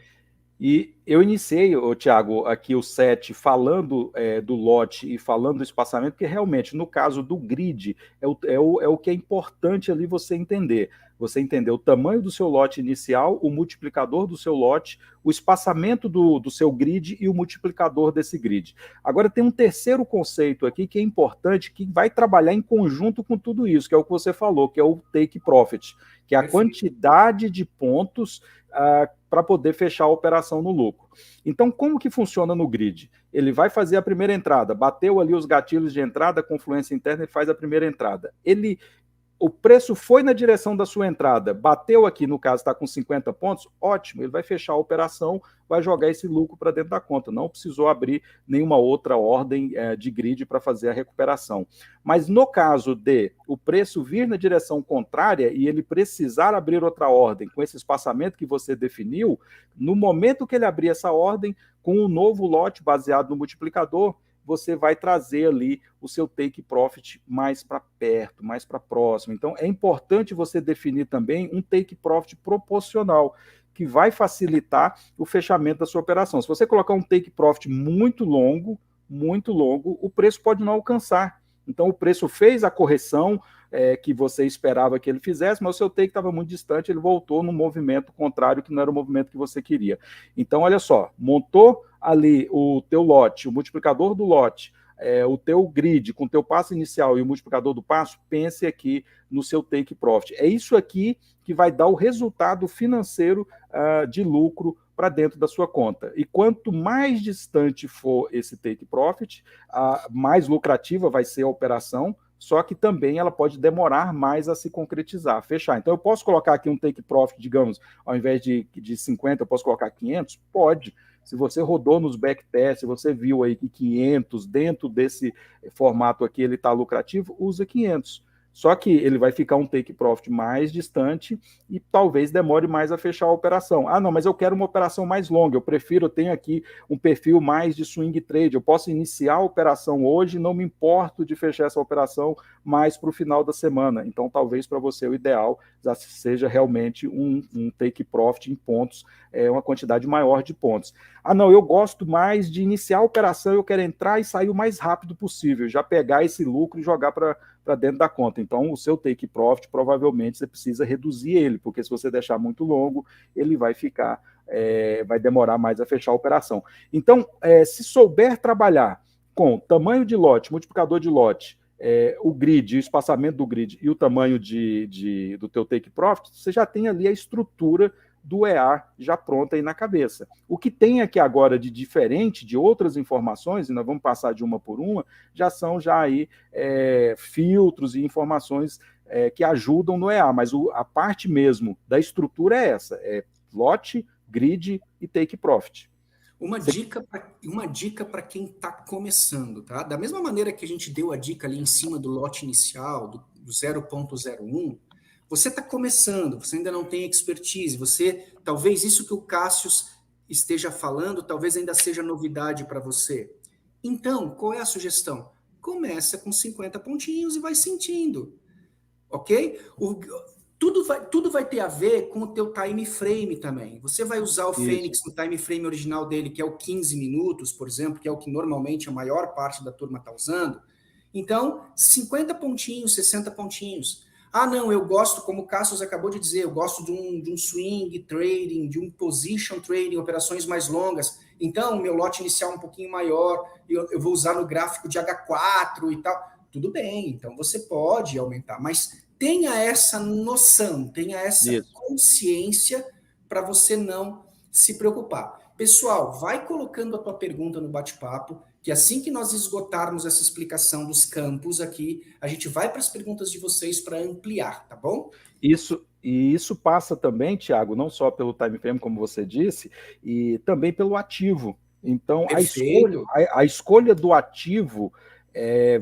E eu iniciei, Thiago, aqui o set falando do lote e falando do espaçamento, porque realmente, no caso do grid, é o que é importante ali você entender. Você entender o tamanho do seu lote inicial, o multiplicador do seu lote, o espaçamento do seu grid e o multiplicador desse grid. Agora tem um terceiro conceito aqui que é importante, que vai trabalhar em conjunto com tudo isso, que é o que você falou, que é o take profit, que é a quantidade de pontos para poder fechar a operação no lucro. Então, como que funciona no grid? Ele vai fazer a primeira entrada, bateu ali os gatilhos de entrada, confluência interna, ele faz a primeira entrada. O preço foi na direção da sua entrada, bateu aqui, no caso está com 50 pontos, ótimo, ele vai fechar a operação, vai jogar esse lucro para dentro da conta, não precisou abrir nenhuma outra ordem de grid para fazer a recuperação. Mas no caso de o preço vir na direção contrária e ele precisar abrir outra ordem com esse espaçamento que você definiu, no momento que ele abrir essa ordem, com o novo lote baseado no multiplicador, você vai trazer ali o seu take profit mais para perto, mais para próximo. Então, é importante você definir também um take profit proporcional, que vai facilitar o fechamento da sua operação. Se você colocar um take profit muito longo, o preço pode não alcançar. Então, o preço fez a correção que você esperava que ele fizesse, mas o seu take estava muito distante, ele voltou num movimento contrário, que não era o movimento que você queria. Então, olha só, montou ali o teu lote, o multiplicador do lote, o teu grid com o teu passo inicial e o multiplicador do passo, pense aqui no seu take profit. É isso aqui que vai dar o resultado financeiro de lucro para dentro da sua conta. E quanto mais distante for esse take profit, mais lucrativa vai ser a operação, só que também ela pode demorar mais a se concretizar, a fechar. Então, eu posso colocar aqui um take profit, digamos, ao invés de 50, eu posso colocar 500? Pode. Se você rodou nos backtests, se você viu aí que 500, dentro desse formato aqui, ele está lucrativo, usa 500. Só que ele vai ficar um take profit mais distante e talvez demore mais a fechar a operação. Ah, não, mas eu quero uma operação mais longa, eu tenho aqui um perfil mais de swing trade, eu posso iniciar a operação hoje, não me importo de fechar essa operação mais para o final da semana. Então, talvez para você o ideal seja realmente um take profit em pontos, uma quantidade maior de pontos. Ah, não, eu gosto mais de iniciar a operação, eu quero entrar e sair o mais rápido possível, já pegar esse lucro e jogar para dentro da conta. Então, o seu take profit, provavelmente, você precisa reduzir ele, porque se você deixar muito longo, ele vai ficar, vai demorar mais a fechar a operação. Então, se souber trabalhar com tamanho de lote, multiplicador de lote, o grid, o espaçamento do grid e o tamanho do teu take profit, você já tem ali a estrutura do EA já pronta aí na cabeça. O que tem aqui agora de diferente de outras informações, e nós vamos passar de uma por uma, já são aí filtros e informações que ajudam no EA, mas a parte mesmo da estrutura é essa, lote, grid e take profit. Uma dica para quem está começando, tá? Da mesma maneira que a gente deu a dica ali em cima do lote inicial, do 0.01, você está começando, você ainda não tem expertise, talvez isso que o Cassius esteja falando, talvez ainda seja novidade para você. Então, qual é a sugestão? Começa com 50 pontinhos e vai sentindo, ok? Tudo vai ter a ver com o teu time frame também. Você vai usar o Fênix no time frame original dele, que é o 15 minutos, por exemplo, que é o que normalmente a maior parte da turma está usando. Então, 50 pontinhos, 60 pontinhos. Ah, não, eu gosto, como o Cassius acabou de dizer, eu gosto de um swing trading, de um position trading, operações mais longas. Então, meu lote inicial é um pouquinho maior, eu vou usar no gráfico de H4 e tal. Tudo bem, então você pode aumentar, mas tenha essa noção, tenha essa consciência para você não se preocupar. Pessoal, vai colocando a tua pergunta no bate-papo, que assim que nós esgotarmos essa explicação dos campos aqui, a gente vai para as perguntas de vocês para ampliar, tá bom? Isso passa também, Thiago, não só pelo time frame, como você disse, e também pelo ativo. Então, a escolha do ativo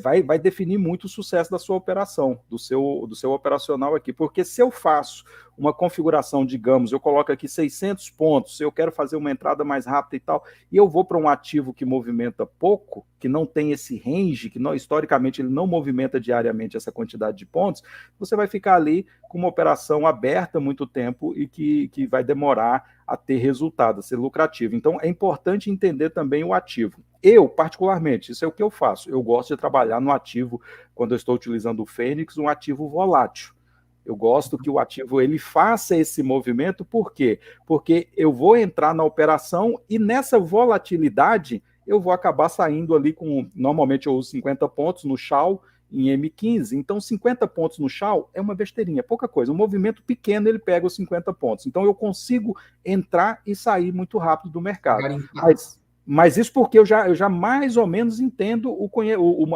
vai definir muito o sucesso da sua operação, do seu operacional aqui. Porque se eu faço uma configuração, digamos, eu coloco aqui 600 pontos, eu quero fazer uma entrada mais rápida e tal, e eu vou para um ativo que movimenta pouco, que não tem esse range, que não, historicamente ele não movimenta diariamente essa quantidade de pontos, você vai ficar ali com uma operação aberta muito tempo e que vai demorar a ter resultado, a ser lucrativo. Então, é importante entender também o ativo. Eu, particularmente, isso é o que eu faço. Eu gosto de trabalhar no ativo, quando eu estou utilizando o Fênix, um ativo volátil. Eu gosto que o ativo ele faça esse movimento, por quê? Porque eu vou entrar na operação e nessa volatilidade eu vou acabar saindo ali com, normalmente eu uso 50 pontos no Shao em M15, então 50 pontos no Shao é uma besteirinha, pouca coisa. Um movimento pequeno ele pega os 50 pontos. Então eu consigo entrar e sair muito rápido do mercado. Mas isso porque eu já mais ou menos entendo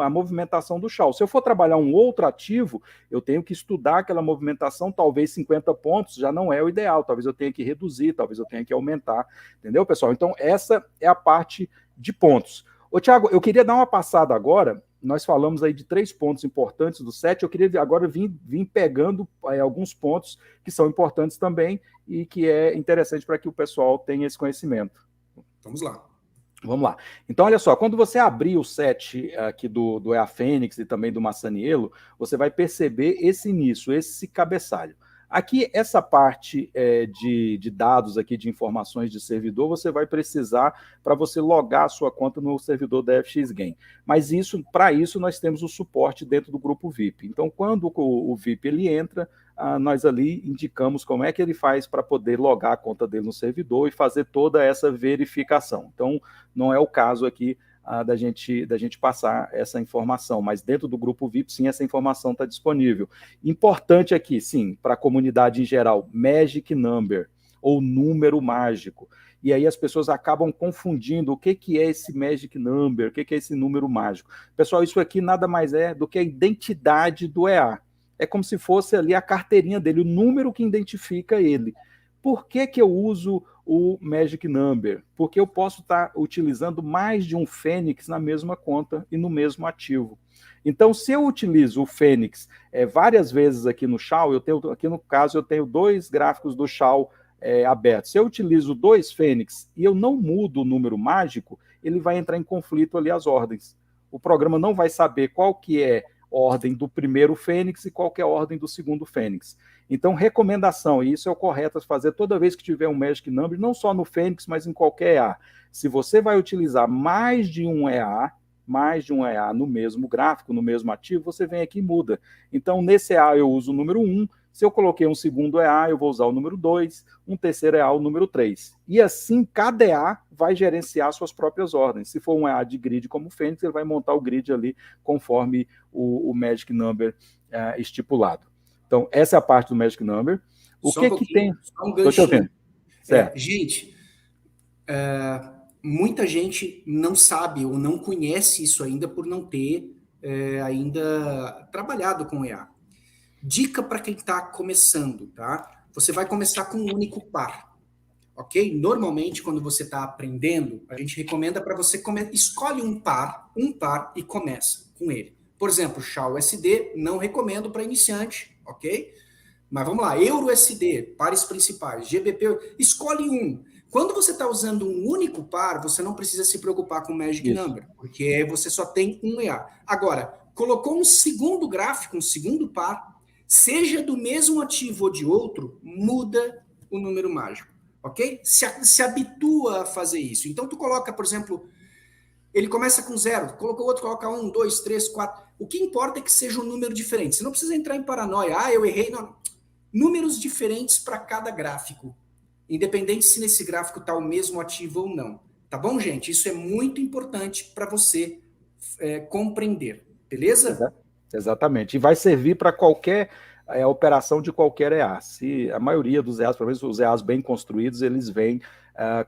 a movimentação do Shao. Se eu for trabalhar um outro ativo, eu tenho que estudar aquela movimentação, talvez 50 pontos já não é o ideal, talvez eu tenha que reduzir, talvez eu tenha que aumentar, entendeu, pessoal? Então, essa é a parte de pontos. Ô, Thiago, eu queria dar uma passada agora, nós falamos aí de 3 pontos importantes do 7, eu queria agora vir pegando alguns pontos que são importantes também e que é interessante para que o pessoal tenha esse conhecimento. Vamos lá. Vamos lá. Então, olha só, quando você abrir o set aqui do EA Fênix e também do Massaniello, você vai perceber esse início, esse cabeçalho. Aqui, essa parte de dados aqui, de informações de servidor, você vai precisar para você logar a sua conta no servidor da FX Game. Mas para isso, nós temos o suporte dentro do grupo VIP. Então, quando o VIP ele entra, nós ali indicamos como é que ele faz para poder logar a conta dele no servidor e fazer toda essa verificação. Então, não é o caso aqui da gente passar essa informação, mas dentro do grupo VIP, sim, essa informação está disponível. Importante aqui, sim, para a comunidade em geral, Magic Number, ou número mágico. E aí as pessoas acabam confundindo o que é esse Magic Number, o que é esse número mágico. Pessoal, isso aqui nada mais é do que a identidade do EA. É como se fosse ali a carteirinha dele, o número que identifica ele. Por que eu uso o Magic Number? Porque eu posso estar utilizando mais de um Fênix na mesma conta e no mesmo ativo. Então, se eu utilizo o Fênix várias vezes aqui no SHAL, aqui no caso eu tenho 2 gráficos do SHAL abertos. Se eu utilizo 2 Fênix e eu não mudo o número mágico, ele vai entrar em conflito ali as ordens. O programa não vai saber qual que é a ordem do primeiro Fênix e qual que é a ordem do segundo Fênix. Então, recomendação, e isso é o correto a fazer toda vez que tiver um Magic Number, não só no Fênix, mas em qualquer EA. Se você vai utilizar mais de um EA no mesmo gráfico, no mesmo ativo, você vem aqui e muda. Então, nesse EA eu uso o número 1, se eu coloquei um segundo EA, eu vou usar o número 2, um terceiro EA, o número 3. E assim, cada EA vai gerenciar suas próprias ordens. Se for um EA de grid como o Fênix, ele vai montar o grid ali conforme o Magic Number estipulado. Então, essa é a parte do Magic Number. Só um ganchinho. Gente, muita gente não sabe ou não conhece isso ainda por não ter ainda trabalhado com EA. Dica para quem está começando, tá? Você vai começar com um único par, ok? Normalmente, quando você está aprendendo, a gente recomenda para você escolhe um par e começa com ele. Por exemplo, SHA-USD, não recomendo para iniciante, ok? Mas vamos lá, EURUSD, pares principais, GBP, escolhe um. Quando você está usando um único par, você não precisa se preocupar com o Magic Number, porque você só tem um EA. Agora, colocou um segundo gráfico, um segundo par, seja do mesmo ativo ou de outro, muda o número mágico, ok? Se habitua a fazer isso. Então, tu coloca, por exemplo, ele começa com 0, colocou outro, coloca 1, 2, 3, 4. O que importa é que seja um número diferente. Você não precisa entrar em paranoia. Eu errei. Não. Números diferentes para cada gráfico, independente se nesse gráfico está o mesmo ativo ou não. Tá bom, gente? Isso é muito importante para você compreender. Beleza? Exatamente. E vai servir para qualquer operação de qualquer EA. Se a maioria dos EAs, pelo menos os EAs bem construídos, eles vêm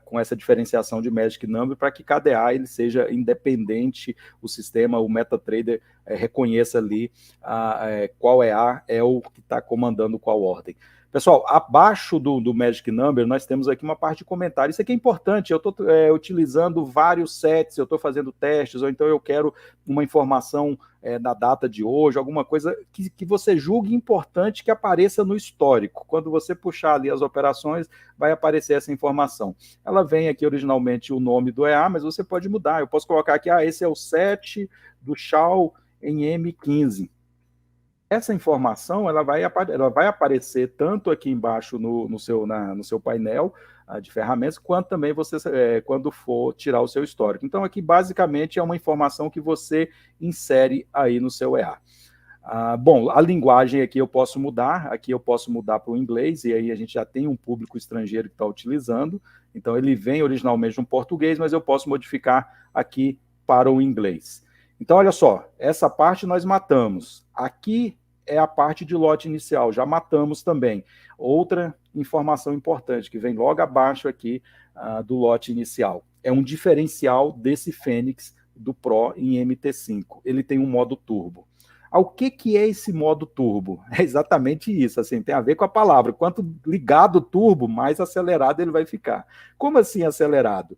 com essa diferenciação de Magic Number para que cada EA ele seja independente, o sistema, o MetaTrader reconheça ali qual EA é o que está comandando qual ordem. Pessoal, abaixo do Magic Number, nós temos aqui uma parte de comentário. Isso aqui é importante, eu estou utilizando vários sets, eu estou fazendo testes, ou então eu quero uma informação da data de hoje, alguma coisa que você julgue importante que apareça no histórico. Quando você puxar ali as operações, vai aparecer essa informação. Ela vem aqui originalmente o nome do EA, mas você pode mudar. Eu posso colocar aqui, esse é o set do SHAL em M15. Essa informação ela vai aparecer tanto aqui embaixo no seu painel de ferramentas, quanto também você quando for tirar o seu histórico. Então, aqui basicamente é uma informação que você insere aí no seu EA. Bom, a linguagem aqui eu posso mudar para o inglês, e aí a gente já tem um público estrangeiro que está utilizando, então ele vem originalmente no português, mas eu posso modificar aqui para o inglês. Então, olha só, essa parte nós matamos. Aqui é a parte de lote inicial, já matamos também. Outra informação importante, que vem logo abaixo aqui do lote inicial. É um diferencial desse Fênix do Pro em MT5. Ele tem um modo turbo. O que é esse modo turbo? É exatamente isso, assim, tem a ver com a palavra. Quanto ligado turbo, mais acelerado ele vai ficar. Como assim acelerado?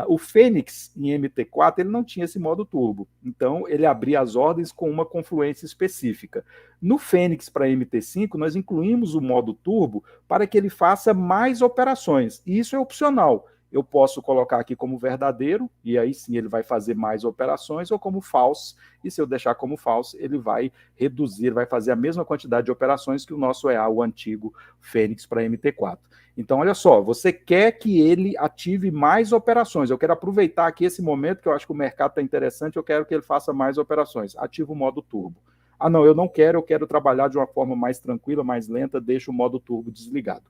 O Fênix em MT4 ele não tinha esse modo turbo, então ele abria as ordens com uma confluência específica. No Fênix para MT5 nós incluímos o modo turbo para que ele faça mais operações, e isso é opcional. eu posso colocar aqui como verdadeiro, e aí sim ele vai fazer mais operações, ou como false, e se eu deixar como false, ele vai reduzir, vai fazer a mesma quantidade de operações que o nosso EA, o antigo Fênix para MT4. Então, olha só, você quer que ele ative mais operações. Eu quero aproveitar aqui esse momento, que eu acho que o mercado está interessante, eu quero que ele faça mais operações. Ativa o modo turbo. Ah, não, eu não quero, eu quero trabalhar de uma forma mais tranquila, mais lenta, deixa o modo turbo desligado.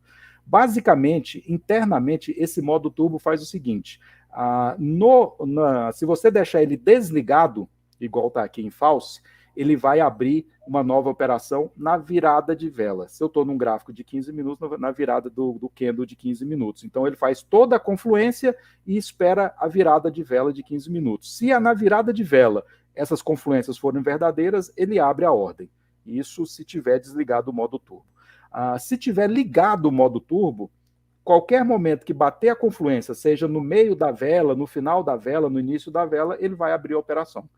Basicamente, internamente, esse modo turbo faz o seguinte, se você deixar ele desligado, igual está aqui em false, ele vai abrir uma nova operação na virada de vela. Se eu estou num gráfico de 15 minutos, na virada do candle de 15 minutos. Então, ele faz toda a confluência e espera a virada de vela de 15 minutos. Se na virada de vela essas confluências forem verdadeiras, ele abre a ordem. Isso se tiver desligado o modo turbo. Se tiver ligado o modo turbo, qualquer momento que bater a confluência, seja no meio da vela, no final da vela, no início da vela, ele vai abrir a operação.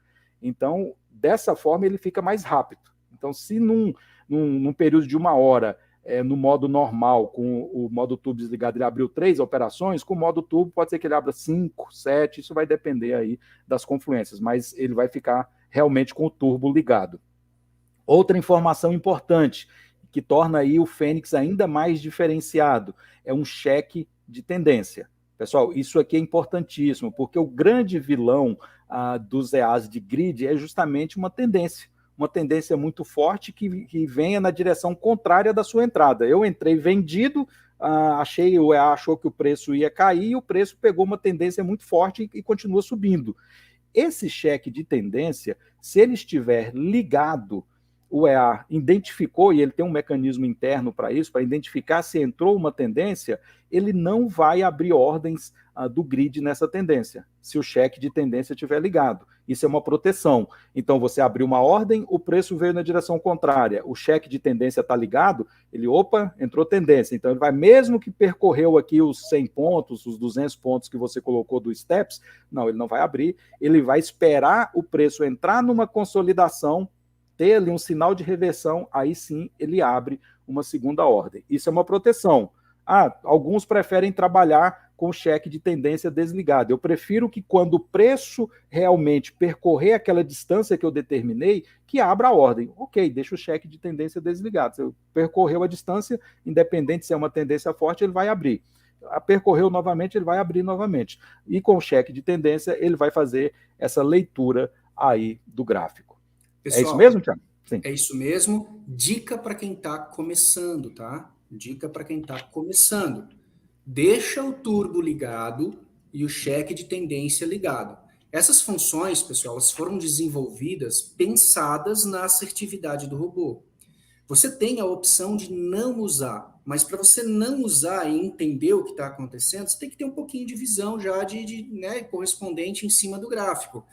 Então, dessa forma, ele fica mais rápido. Então, se num período de 1 hora, no modo normal, com o modo turbo desligado, ele abriu 3 operações, com o modo turbo pode ser que ele abra 5, 7, isso vai depender aí das confluências, mas ele vai ficar realmente com o turbo ligado. Outra informação importante, que torna aí o Fênix ainda mais diferenciado, é um cheque de tendência. Pessoal, isso aqui é importantíssimo, porque o grande vilão dos EAs de grid é justamente uma tendência muito forte que venha na direção contrária da sua entrada. Eu entrei vendido, o EA achou que o preço ia cair, e o preço pegou uma tendência muito forte e continua subindo. Esse cheque de tendência, se ele estiver ligado, o EA identificou, e ele tem um mecanismo interno para isso, para identificar se entrou uma tendência, ele não vai abrir ordens do grid nessa tendência, se o cheque de tendência estiver ligado. Isso é uma proteção. Então, você abriu uma ordem, o preço veio na direção contrária, o cheque de tendência está ligado, entrou tendência. Então, ele vai, mesmo que percorreu aqui os 100 pontos, os 200 pontos que você colocou do Steps, não, ele não vai abrir, ele vai esperar o preço entrar numa consolidação, ter ali um sinal de reversão, aí sim ele abre uma segunda ordem. Isso é uma proteção. Alguns preferem trabalhar com o cheque de tendência desligado. Eu prefiro que quando o preço realmente percorrer aquela distância que eu determinei, que abra a ordem. Ok, deixa o cheque de tendência desligado. Se percorreu a distância, independente se é uma tendência forte, ele vai abrir. Percorreu novamente, ele vai abrir novamente. E com o cheque de tendência, ele vai fazer essa leitura aí do gráfico. Pessoal, é isso mesmo, Thiago? Sim. É isso mesmo. Dica para quem está começando, tá? Dica para quem está começando. Deixa o turbo ligado e o cheque de tendência ligado. Essas funções, pessoal, elas foram desenvolvidas pensadas na assertividade do robô. Você tem a opção de não usar, mas para você não usar e entender o que está acontecendo, você tem que ter um pouquinho de visão já né, correspondente em cima do gráfico.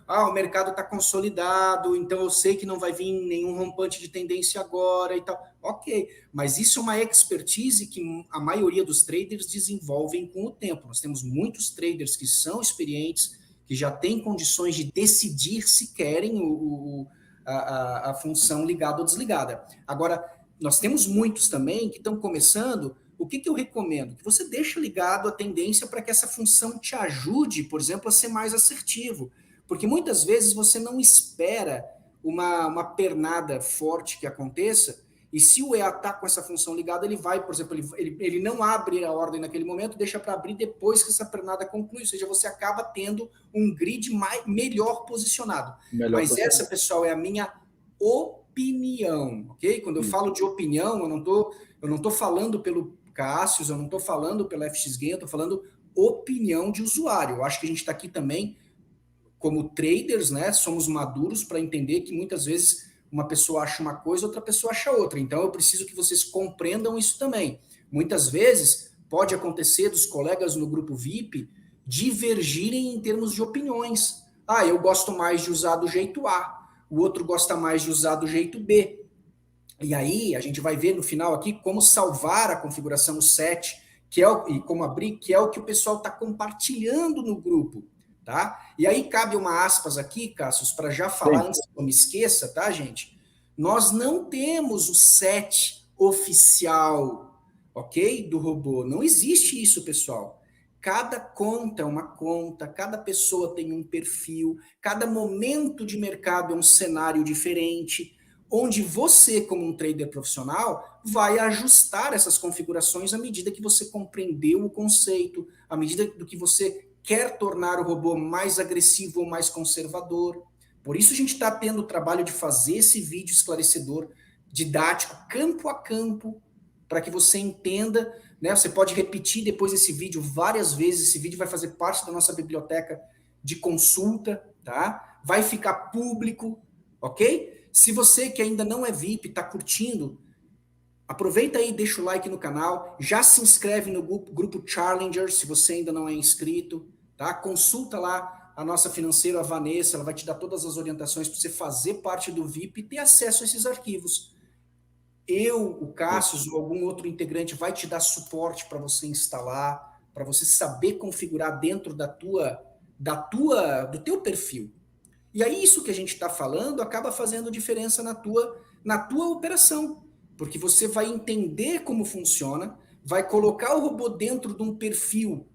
O mercado está consolidado, então eu sei que não vai vir nenhum rompante de tendência agora e tal. Ok, mas isso é uma expertise que a maioria dos traders desenvolvem com o tempo. Nós temos muitos traders que são experientes, que já têm condições de decidir se querem a função ligada ou desligada. Agora, nós temos muitos também que estão começando. O que eu recomendo? Que você deixe ligado a tendência para que essa função te ajude, por exemplo, a ser mais assertivo. Porque muitas vezes você não espera uma pernada forte que aconteça, e se o EA está com essa função ligada, ele vai, por exemplo, ele não abre a ordem naquele momento, deixa para abrir depois que essa pernada conclui, ou seja, você acaba tendo um grid melhor posicionado. Mas essa, pessoal, é a minha opinião, ok? Quando eu falo de opinião, eu não tô falando pelo Cassius, eu não estou falando pela FX Gain, eu estou falando opinião de usuário. Eu acho que a gente está aqui também, como traders, né? Somos maduros para entender que muitas vezes uma pessoa acha uma coisa, outra pessoa acha outra. Então eu preciso que vocês compreendam isso também. Muitas vezes pode acontecer dos colegas no grupo VIP divergirem em termos de opiniões. Eu gosto mais de usar do jeito A, o outro gosta mais de usar do jeito B. E aí a gente vai ver no final aqui como salvar a configuração 7, e como abrir, que é o que o pessoal está compartilhando no grupo, tá? E aí cabe uma aspas aqui, Cassius, para já falar, antes que eu me esqueça, tá, gente? Nós não temos o 7 oficial, ok? Do robô. Não existe isso, pessoal. Cada conta é uma conta, cada pessoa tem um perfil, cada momento de mercado é um cenário diferente, onde você, como um trader profissional, vai ajustar essas configurações à medida que você compreendeu o conceito, à medida do que você quer tornar o robô mais agressivo ou mais conservador. Por isso a gente está tendo o trabalho de fazer esse vídeo esclarecedor, didático, campo a campo, para que você entenda, né? Você pode repetir depois esse vídeo várias vezes, esse vídeo vai fazer parte da nossa biblioteca de consulta, tá? Vai ficar público, ok? Se você que ainda não é VIP, está curtindo, aproveita aí, deixa o like no canal, já se inscreve no grupo Challenger, se você ainda não é inscrito, tá? Consulta lá a nossa financeira, a Vanessa, ela vai te dar todas as orientações para você fazer parte do VIP e ter acesso a esses arquivos. Eu, o Cássio ou algum outro integrante vai te dar suporte para você instalar, para você saber configurar dentro do teu perfil. E aí isso que a gente está falando acaba fazendo diferença na tua operação, porque você vai entender como funciona, vai colocar o robô dentro de um perfil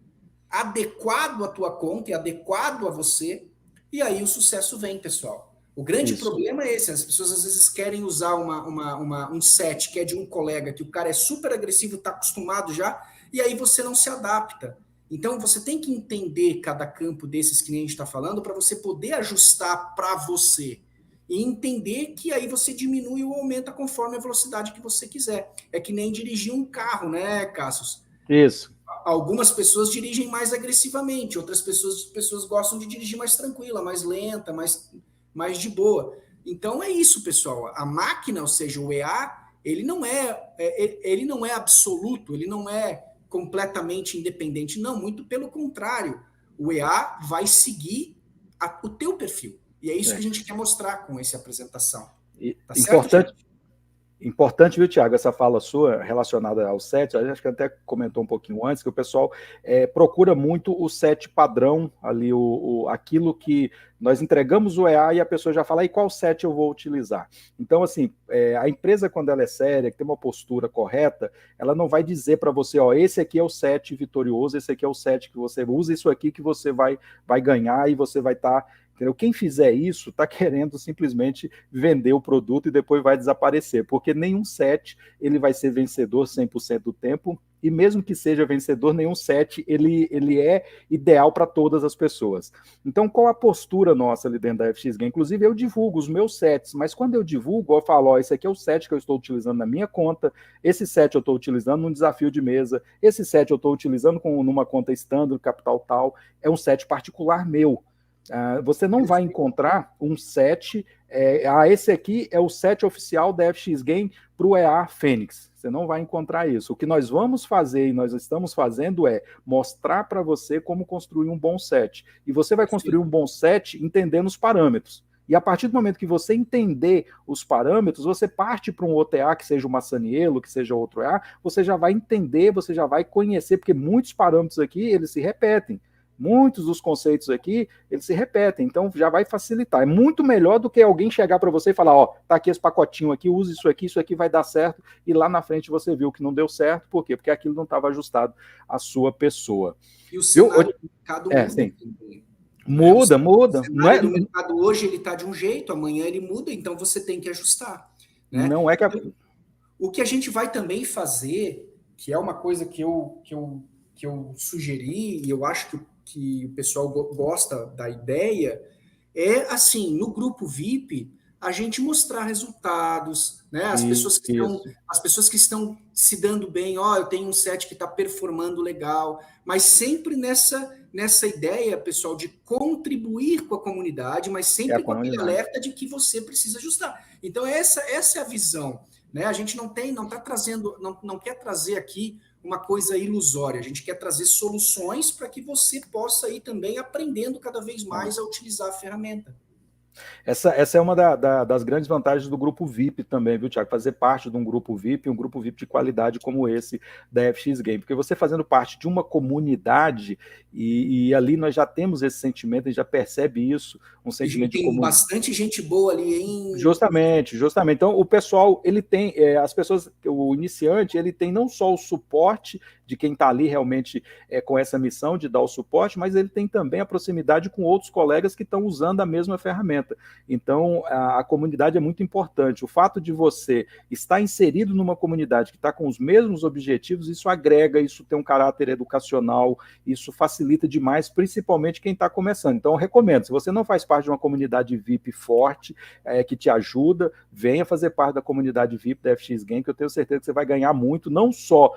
adequado à tua conta e adequado a você, e aí o sucesso vem, pessoal. O grande problema é esse, as pessoas às vezes querem usar um set que é de um colega, que o cara é super agressivo, está acostumado já, e aí você não se adapta. Então você tem que entender cada campo desses que nem a gente está falando, para você poder ajustar para você. E entender que aí você diminui ou aumenta conforme a velocidade que você quiser. É que nem dirigir um carro, né, Cassius? Isso. Algumas pessoas dirigem mais agressivamente, outras pessoas gostam de dirigir mais tranquila, mais lenta, mais de boa. Então é isso, pessoal. A máquina, ou seja, o EA, ele não é absoluto, ele não é completamente independente. Não, muito pelo contrário. O EA vai seguir o teu perfil. E é isso que a gente quer mostrar com essa apresentação. Tá importante. Certo, importante, viu, Thiago, essa fala sua relacionada ao set, acho que até comentou um pouquinho antes, que o pessoal procura muito o set padrão, ali, aquilo que nós entregamos o EA e a pessoa já fala, e qual set eu vou utilizar? Então, assim, a empresa, quando ela é séria, que tem uma postura correta, ela não vai dizer para você, ó, esse aqui é o set vitorioso, esse aqui é o set que você usa, isso aqui que você vai ganhar e você vai estar... Entendeu? Quem fizer isso está querendo simplesmente vender o produto e depois vai desaparecer, porque nenhum set ele vai ser vencedor 100% do tempo, e mesmo que seja vencedor, nenhum set ele é ideal para todas as pessoas. Então, qual a postura nossa ali dentro da FX Game? Inclusive, eu divulgo os meus sets, mas quando eu divulgo, eu falo, ó, esse aqui é o set que eu estou utilizando na minha conta, esse set eu estou utilizando num desafio de mesa, esse set eu estou utilizando numa conta standard, capital tal, é um set particular meu. Você não vai encontrar um set, esse aqui é o set oficial da FX Game para o EA Fênix. Você não vai encontrar isso. O que nós vamos fazer e nós estamos fazendo é mostrar para você como construir um bom set. E você vai construir um bom set entendendo os parâmetros. E a partir do momento que você entender os parâmetros, você parte para um outro EA, que seja uma Sanielo, que seja outro EA, você já vai entender, você já vai conhecer, porque muitos parâmetros aqui, eles se repetem. Muitos dos conceitos aqui, eles se repetem, então já vai facilitar. É muito melhor do que alguém chegar para você e falar, ó, tá aqui esse pacotinho aqui, use isso aqui vai dar certo, e lá na frente você viu que não deu certo, por quê? Porque aquilo não estava ajustado à sua pessoa. E o cenário do mercado muda. Muda. O cenário do mercado hoje ele está de um jeito, amanhã ele muda, então você tem que ajustar. Né? Não é que O que a gente vai também fazer, que é uma coisa que eu sugeri, e eu acho que o pessoal gosta da ideia, é assim, no grupo VIP, a gente mostrar resultados, né? As pessoas que estão se dando bem, ó, eu tenho um set que está performando legal, mas sempre nessa ideia, pessoal, de contribuir com a comunidade, mas sempre com aquele alerta de que você precisa ajustar. Então, essa é a visão, né? A gente não está trazendo, não quer trazer aqui uma coisa ilusória. A gente quer trazer soluções para que você possa ir também aprendendo cada vez mais a utilizar a ferramenta. Essa é uma das grandes vantagens do grupo VIP também, viu, Thiago? Fazer parte de um grupo VIP de qualidade como esse da FX Game, porque você fazendo parte de uma comunidade, e ali nós já temos esse sentimento, a gente já percebe isso, um E sentimento de tem comunidade. bastante gente boa ali, hein? Justamente. Então, o pessoal, ele tem, as pessoas, o iniciante, ele tem não só o suporte de quem está ali realmente com essa missão de dar o suporte, mas ele tem também a proximidade com outros colegas que estão usando a mesma ferramenta. Então, a comunidade é muito importante. O fato de você estar inserido numa comunidade que está com os mesmos objetivos, isso agrega, isso tem um caráter educacional, isso facilita demais, principalmente quem está começando. Então, eu recomendo, se você não faz parte de uma comunidade VIP forte, que te ajuda, venha fazer parte da comunidade VIP da FX Game, que eu tenho certeza que você vai ganhar muito, não só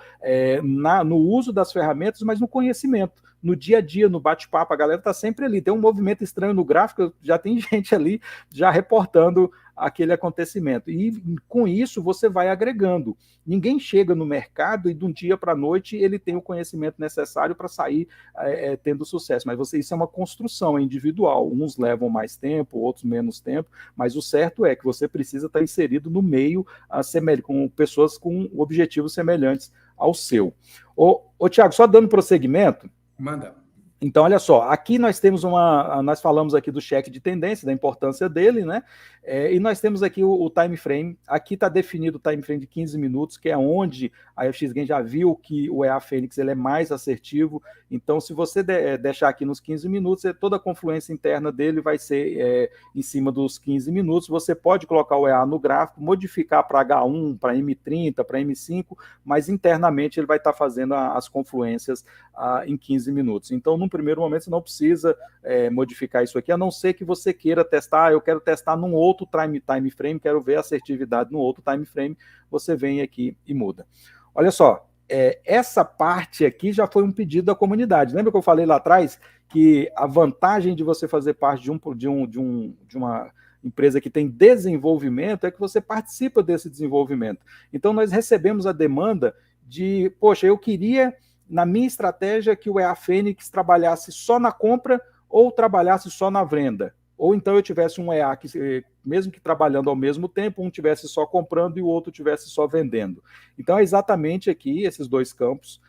no uso das ferramentas, mas no conhecimento, no dia a dia, no bate-papo. A galera está sempre ali, tem um movimento estranho no gráfico, já tem gente ali já reportando aquele acontecimento. E com isso você vai agregando. Ninguém chega no mercado e de um dia para a noite ele tem o conhecimento necessário para sair tendo sucesso. Mas isso é uma construção individual. Uns levam mais tempo, outros menos tempo, mas o certo é que você precisa estar inserido no meio com pessoas com objetivos semelhantes ao seu. Ô Thiago, só dando prosseguimento. Manda. Então, olha só, aqui nós temos nós falamos aqui do cheque de tendência, da importância dele, né? E nós temos aqui o time frame. Aqui está definido o time frame de 15 minutos, que é onde a FX Game já viu que o EA Fênix ele é mais assertivo. Então, se você deixar aqui nos 15 minutos, toda a confluência interna dele vai ser em cima dos 15 minutos. Você pode colocar o EA no gráfico, modificar para H1, para M30, para M5, mas internamente ele vai estar fazendo as confluências em 15 minutos. Então, num primeiro momento, você não precisa modificar isso aqui, a não ser que você queira testar, eu quero testar num outro time frame, quero ver a assertividade no outro time frame, você vem aqui e muda. Olha só, essa parte aqui já foi um pedido da comunidade. Lembra que eu falei lá atrás que a vantagem de você fazer parte de uma empresa que tem desenvolvimento é que você participa desse desenvolvimento. Então, nós recebemos a demanda de, poxa, eu queria, na minha estratégia, que o EA Fênix trabalhasse só na compra ou trabalhasse só na venda. Ou então eu tivesse um EA que, mesmo que trabalhando ao mesmo tempo, um tivesse só comprando e o outro tivesse só vendendo. Então é exatamente aqui, esses dois campos.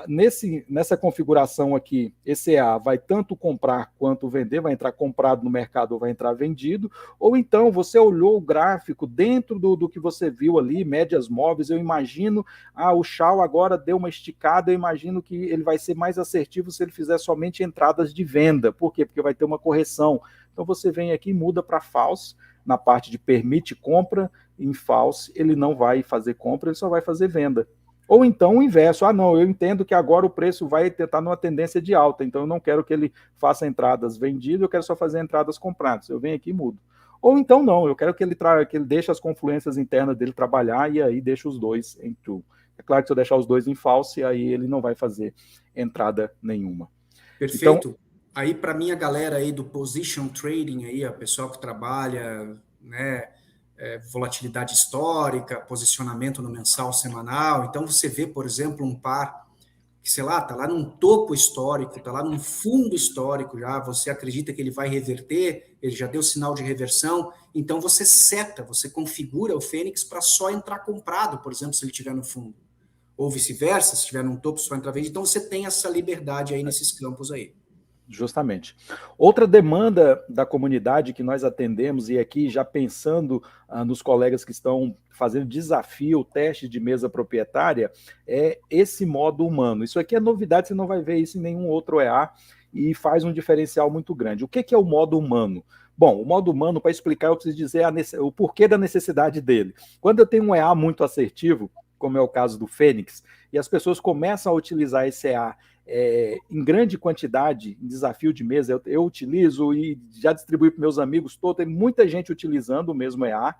Nessa configuração aqui, esse EA vai tanto comprar quanto vender, vai entrar comprado no mercado ou vai entrar vendido, ou então você olhou o gráfico dentro do que você viu ali, médias móveis, eu imagino, o Shao agora deu uma esticada, eu imagino que ele vai ser mais assertivo se ele fizer somente entradas de venda. Por quê? Porque vai ter uma correção. Então você vem aqui e muda para false, na parte de permite compra, em false ele não vai fazer compra, ele só vai fazer venda. Ou então o inverso, não, eu entendo que agora o preço vai estar numa tendência de alta, então eu não quero que ele faça entradas vendidas, eu quero só fazer entradas compradas, eu venho aqui e mudo. Ou então não, eu quero que ele deixe as confluências internas dele trabalhar e aí deixa os dois em true. É claro que se eu deixar os dois em false, aí ele não vai fazer entrada nenhuma. Perfeito. Então, aí, para minha galera aí do position trading, aí, a pessoal que trabalha, né, volatilidade histórica, posicionamento no mensal, semanal. Então, você vê, por exemplo, um par que, sei lá, está lá num topo histórico, está lá num fundo histórico já, você acredita que ele vai reverter, ele já deu sinal de reversão, então você você configura o Fênix para só entrar comprado, por exemplo, se ele estiver no fundo. Ou vice-versa, se estiver num topo, só entra vende. Então, você tem essa liberdade aí nesses campos aí. Justamente. Outra demanda da comunidade que nós atendemos, e aqui já pensando nos colegas que estão fazendo desafio, teste de mesa proprietária, é esse modo humano. Isso aqui é novidade, você não vai ver isso em nenhum outro EA, e faz um diferencial muito grande. O que é o modo humano? Bom, o modo humano, para explicar, eu preciso dizer o porquê da necessidade dele. Quando eu tenho um EA muito assertivo, como é o caso do Fênix, e as pessoas começam a utilizar esse EA em grande quantidade, em desafio de mesa, eu utilizo e já distribuí para meus amigos todos, tem muita gente utilizando o mesmo EA.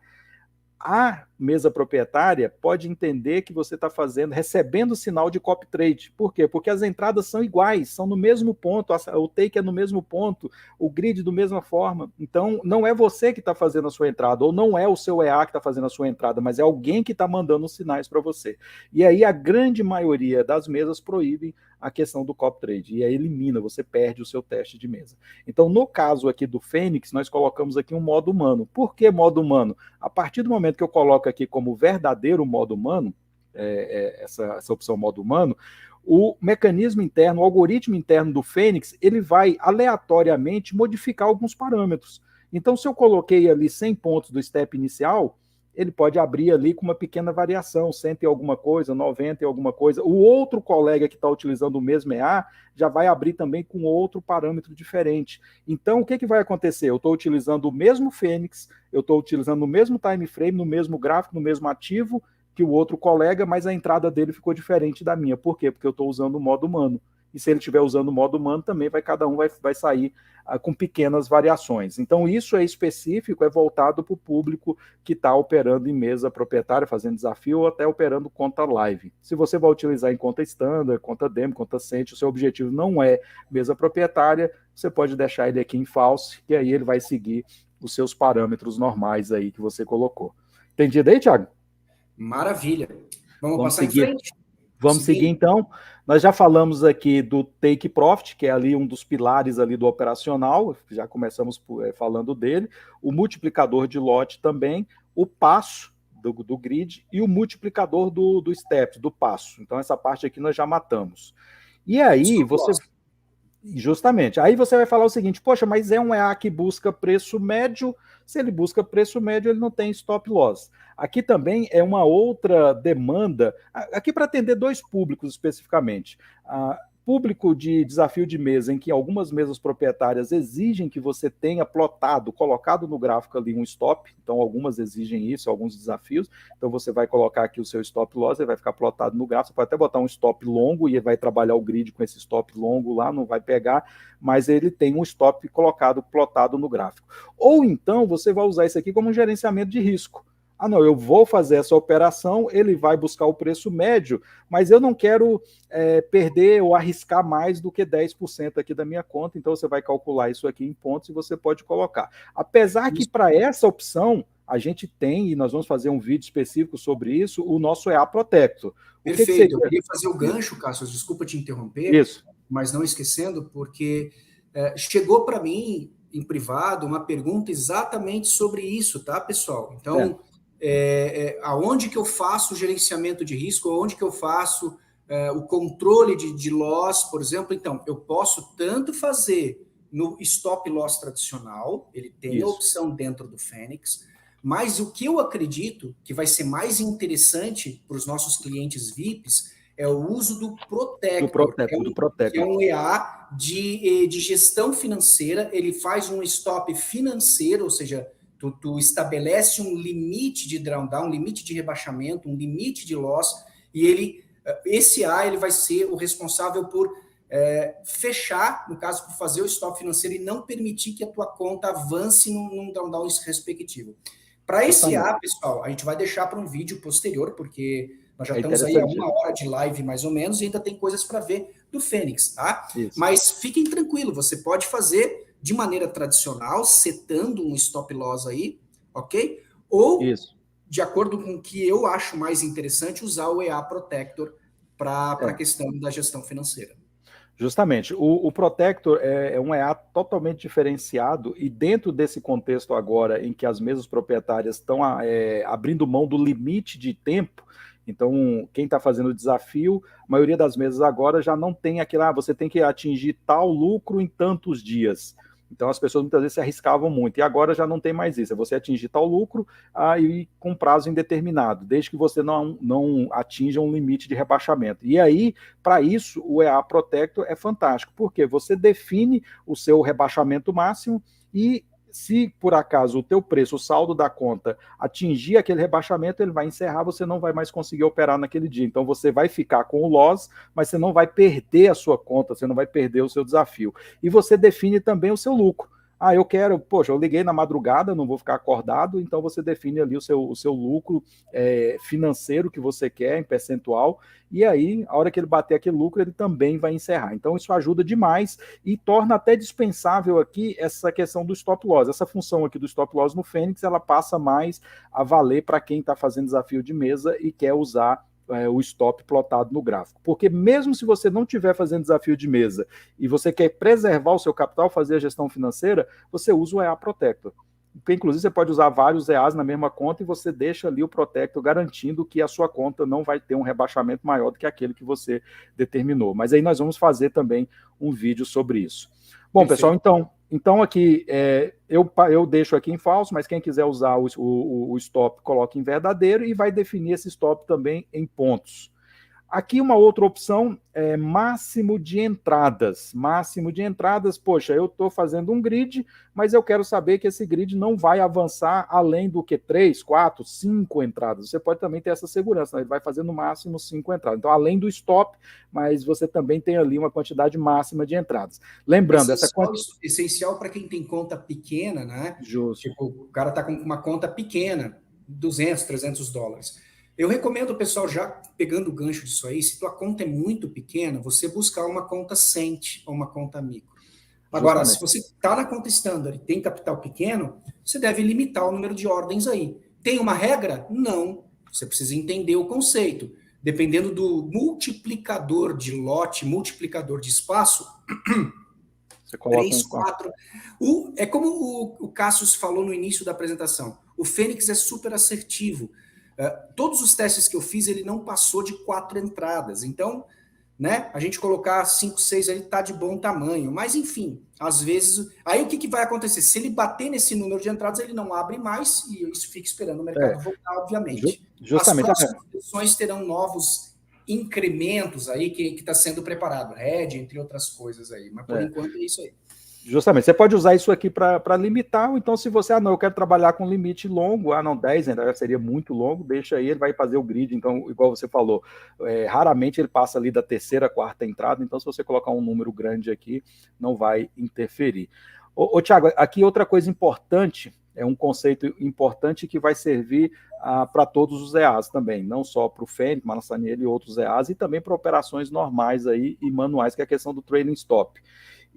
A mesa proprietária pode entender que você está recebendo sinal de copy trade. Por quê? Porque as entradas são iguais, são no mesmo ponto, o take é no mesmo ponto, o grid da mesma forma. Então, não é você que está fazendo a sua entrada, ou não é o seu EA que está fazendo a sua entrada, mas é alguém que está mandando os sinais para você. E aí a grande maioria das mesas proíbem a questão do copy trade, e aí elimina, você perde o seu teste de mesa. Então, no caso aqui do Fênix, nós colocamos aqui um modo humano. Por que modo humano? A partir do momento que eu coloco aqui como verdadeiro modo humano, essa opção modo humano, o mecanismo interno, o algoritmo interno do Fênix, ele vai aleatoriamente modificar alguns parâmetros. Então, se eu coloquei ali 100 pontos do step inicial, ele pode abrir ali com uma pequena variação, 100 e alguma coisa, 90 e alguma coisa. O outro colega que está utilizando o mesmo EA já vai abrir também com outro parâmetro diferente. Então, o que vai acontecer? Eu estou utilizando o mesmo Fênix, eu estou utilizando o mesmo time frame, no mesmo gráfico, no mesmo ativo que o outro colega, mas a entrada dele ficou diferente da minha. Por quê? Porque eu estou usando o modo humano. E se ele estiver usando o modo humano, também cada um vai sair com pequenas variações. Então, isso é específico, é voltado para o público que está operando em mesa proprietária, fazendo desafio, ou até operando conta live. Se você vai utilizar em conta standard, conta demo, conta cente, o seu objetivo não é mesa proprietária, você pode deixar ele aqui em false, que aí ele vai seguir os seus parâmetros normais aí que você colocou. Entendido aí, Thiago? Maravilha. Vamos passar seguir. Em frente? Vamos seguir, então. Nós já falamos aqui do Take Profit, que é ali um dos pilares ali do operacional, já começamos falando dele, o multiplicador de lote também, o passo do grid e o multiplicador do step, do passo. Então, essa parte aqui nós já matamos. E aí, você... Justamente. Aí você vai falar o seguinte, poxa, mas é um EA que busca preço médio, se ele busca preço médio, ele não tem stop loss. Aqui também é uma outra demanda, aqui para atender dois públicos especificamente. Público de desafio de mesa, em que algumas mesas proprietárias exigem que você tenha plotado, colocado no gráfico ali um stop, então algumas exigem isso, alguns desafios, então você vai colocar aqui o seu stop loss, ele vai ficar plotado no gráfico, você pode até botar um stop longo e ele vai trabalhar o grid com esse stop longo lá, não vai pegar, mas ele tem um stop plotado no gráfico. Ou então você vai usar isso aqui como um gerenciamento de risco. Não, eu vou fazer essa operação, ele vai buscar o preço médio, mas eu não quero perder ou arriscar mais do que 10% aqui da minha conta, então você vai calcular isso aqui em pontos e você pode colocar. Apesar que para essa opção, a gente tem, e nós vamos fazer um vídeo específico sobre isso, o nosso EA Protector. Perfeito, eu queria fazer o gancho, Cássio, desculpa te interromper, isso. Mas não esquecendo, porque chegou para mim, em privado, uma pergunta exatamente sobre isso, tá, pessoal? Então... aonde que eu faço o gerenciamento de risco, aonde que eu faço o controle de loss, por exemplo. Então, eu posso tanto fazer no stop loss tradicional, ele tem a opção dentro do Fênix, mas o que eu acredito que vai ser mais interessante para os nossos clientes VIPs é o uso do Protector, que é um EA de gestão financeira, ele faz um stop financeiro, ou seja, Tu estabelece um limite de drawdown, um limite de rebaixamento, um limite de loss, e esse A ele vai ser o responsável por fechar, no caso, por fazer o stop financeiro e não permitir que a tua conta avance num drawdown respectivo. Para esse A, pessoal, a gente vai deixar para um vídeo posterior, porque nós já estamos aí a 1 hora de live, mais ou menos, e ainda tem coisas para ver do Fênix, tá? Isso. Mas fiquem tranquilos, você pode fazer de maneira tradicional, setando um stop loss aí, ok? Ou, de acordo com o que eu acho mais interessante, usar o EA Protector para a questão da gestão financeira. Justamente. O Protector é um EA totalmente diferenciado e dentro desse contexto agora em que as mesas proprietárias estão abrindo mão do limite de tempo, então quem está fazendo o desafio, a maioria das mesas agora já não tem aquilo, você tem que atingir tal lucro em tantos dias. Então as pessoas muitas vezes se arriscavam muito, e agora já não tem mais isso, é você atingir tal lucro e com prazo indeterminado, desde que você não atinja um limite de rebaixamento. E aí, para isso, o EA Protector é fantástico, porque você define o seu rebaixamento máximo e se por acaso o teu preço, o saldo da conta atingir aquele rebaixamento, ele vai encerrar, você não vai mais conseguir operar naquele dia. Então você vai ficar com o loss, mas você não vai perder a sua conta, você não vai perder o seu desafio. E você define também o seu lucro. Ah, poxa, eu liguei na madrugada, não vou ficar acordado, então você define ali o seu lucro financeiro que você quer, em percentual, e aí, a hora que ele bater aquele lucro, ele também vai encerrar. Então, isso ajuda demais e torna até dispensável aqui essa questão do stop loss. Essa função aqui do stop loss no Fênix, ela passa mais a valer para quem está fazendo desafio de mesa e quer usar o stop plotado no gráfico. Porque mesmo se você não estiver fazendo desafio de mesa e você quer preservar o seu capital, fazer a gestão financeira, você usa o EA Protector. Porque, inclusive, você pode usar vários EAs na mesma conta e você deixa ali o Protector garantindo que a sua conta não vai ter um rebaixamento maior do que aquele que você determinou. Mas aí nós vamos fazer também um vídeo sobre isso. Bom, pessoal, então aqui eu deixo aqui em falso, mas quem quiser usar o stop, coloca em verdadeiro e vai definir esse stop também em pontos. Aqui uma outra opção é máximo de entradas. Máximo de entradas, poxa, eu estou fazendo um grid, mas eu quero saber que esse grid não vai avançar além do que 3, 4, 5 entradas. Você pode também ter essa segurança, né? Ele vai fazer no máximo 5 entradas. Então, além do stop, mas você também tem ali uma quantidade máxima de entradas. Lembrando, essencial para quem tem conta pequena, né? Justo. Tipo, o cara está com uma conta pequena, 200, 300 dólares. Eu recomendo o pessoal, já pegando o gancho disso aí, se tua conta é muito pequena, você buscar uma conta Cent ou uma conta micro. Agora, se você está na conta standard e tem capital pequeno, você deve limitar o número de ordens aí. Tem uma regra? Não. Você precisa entender o conceito. Dependendo do multiplicador de lote, multiplicador de espaço, você coloca 3, 4. É como o Cassius falou no início da apresentação. O Fênix é super assertivo. Todos os testes que eu fiz, ele não passou de 4 entradas. Então, né, a gente colocar 5, 6 ali tá de bom tamanho. Mas, enfim, às vezes... Aí o que vai acontecer? Se ele bater nesse número de entradas, ele não abre mais e isso fica esperando o mercado voltar, obviamente. Justamente. As próximas sessões terão novos incrementos aí que está sendo preparado. Red, entre outras coisas aí. Mas, por enquanto, é isso aí. Justamente, você pode usar isso aqui para limitar, ou então se você, não, eu quero trabalhar com limite longo, não, 10 ainda seria muito longo, deixa aí, ele vai fazer o grid, então, igual você falou, raramente ele passa ali da terceira, quarta entrada, então se você colocar um número grande aqui, não vai interferir. Ô Thiago, aqui outra coisa importante, é um conceito importante que vai servir para todos os EAs também, não só para o Fênix, Malassaniel e outros EAs, e também para operações normais aí e manuais, que é a questão do trailing stop.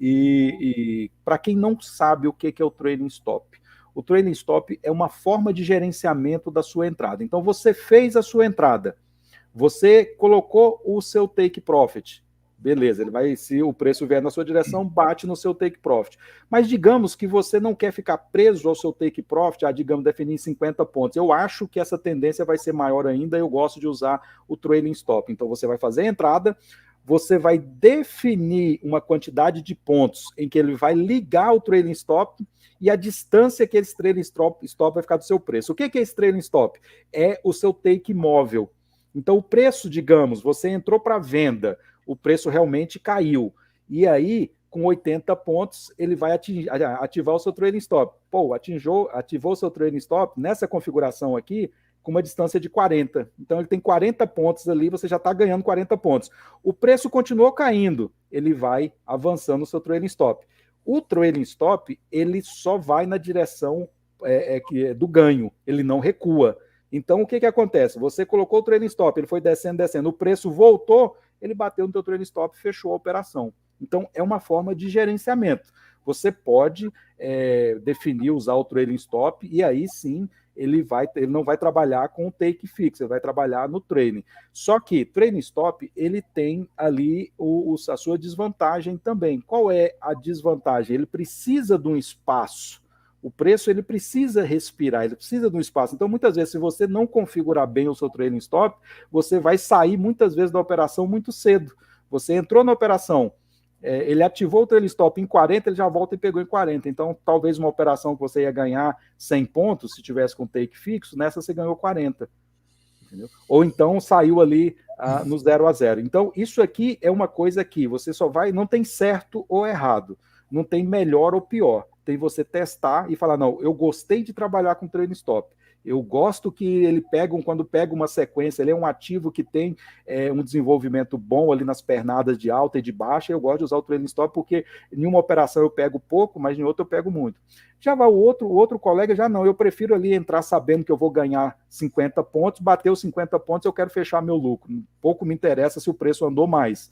E para quem não sabe o que é o trailing stop, o trailing stop é uma forma de gerenciamento da sua entrada. Então, você fez a sua entrada, você colocou o seu take profit, beleza, ele vai, se o preço vier na sua direção, bate no seu take profit. Mas digamos que você não quer ficar preso ao seu take profit, digamos, definir 50 pontos. Eu acho que essa tendência vai ser maior ainda, eu gosto de usar o trailing stop. Então, você vai fazer a entrada, você vai definir uma quantidade de pontos em que ele vai ligar o trailing stop e a distância que esse trailing stop vai ficar do seu preço. O que é esse trailing stop? É o seu take móvel. Então, o preço, digamos, você entrou para venda, o preço realmente caiu. E aí, com 80 pontos, ele vai ativar o seu trailing stop. Pô, ativou o seu trailing stop, nessa configuração aqui, com uma distância de 40. Então, ele tem 40 pontos ali, você já está ganhando 40 pontos. O preço continuou caindo, ele vai avançando o seu trailing stop. O trailing stop, ele só vai na direção do ganho, ele não recua. Então, o que acontece? Você colocou o trailing stop, ele foi descendo, o preço voltou, ele bateu no seu trailing stop e fechou a operação. Então, é uma forma de gerenciamento. Você pode definir, usar o trailing stop, e aí sim, ele não vai trabalhar com o take fixo, ele vai trabalhar no trailing. Só que trailing stop, ele tem ali a sua desvantagem também. Qual é a desvantagem? Ele precisa de um espaço. O preço, ele precisa respirar, ele precisa de um espaço. Então, muitas vezes, se você não configurar bem o seu trailing stop, você vai sair, muitas vezes, da operação muito cedo. Você entrou na operação, ele ativou o trailing stop em 40, ele já volta e pegou em 40. Então, talvez uma operação que você ia ganhar 100 pontos, se tivesse com take fixo, nessa você ganhou 40. Entendeu? Ou então saiu ali no 0-0. Então, isso aqui é uma coisa que você só vai... Não tem certo ou errado. Não tem melhor ou pior. Tem você testar e falar, não, eu gostei de trabalhar com trailing stop. Eu gosto que ele quando pega uma sequência, ele é um ativo que tem um desenvolvimento bom ali nas pernadas de alta e de baixa. Eu gosto de usar o trailing stop porque em uma operação eu pego pouco, mas em outra eu pego muito. Já vai o outro colega, já não. Eu prefiro ali entrar sabendo que eu vou ganhar 50 pontos, bater os 50 pontos, eu quero fechar meu lucro. Pouco me interessa se o preço andou mais.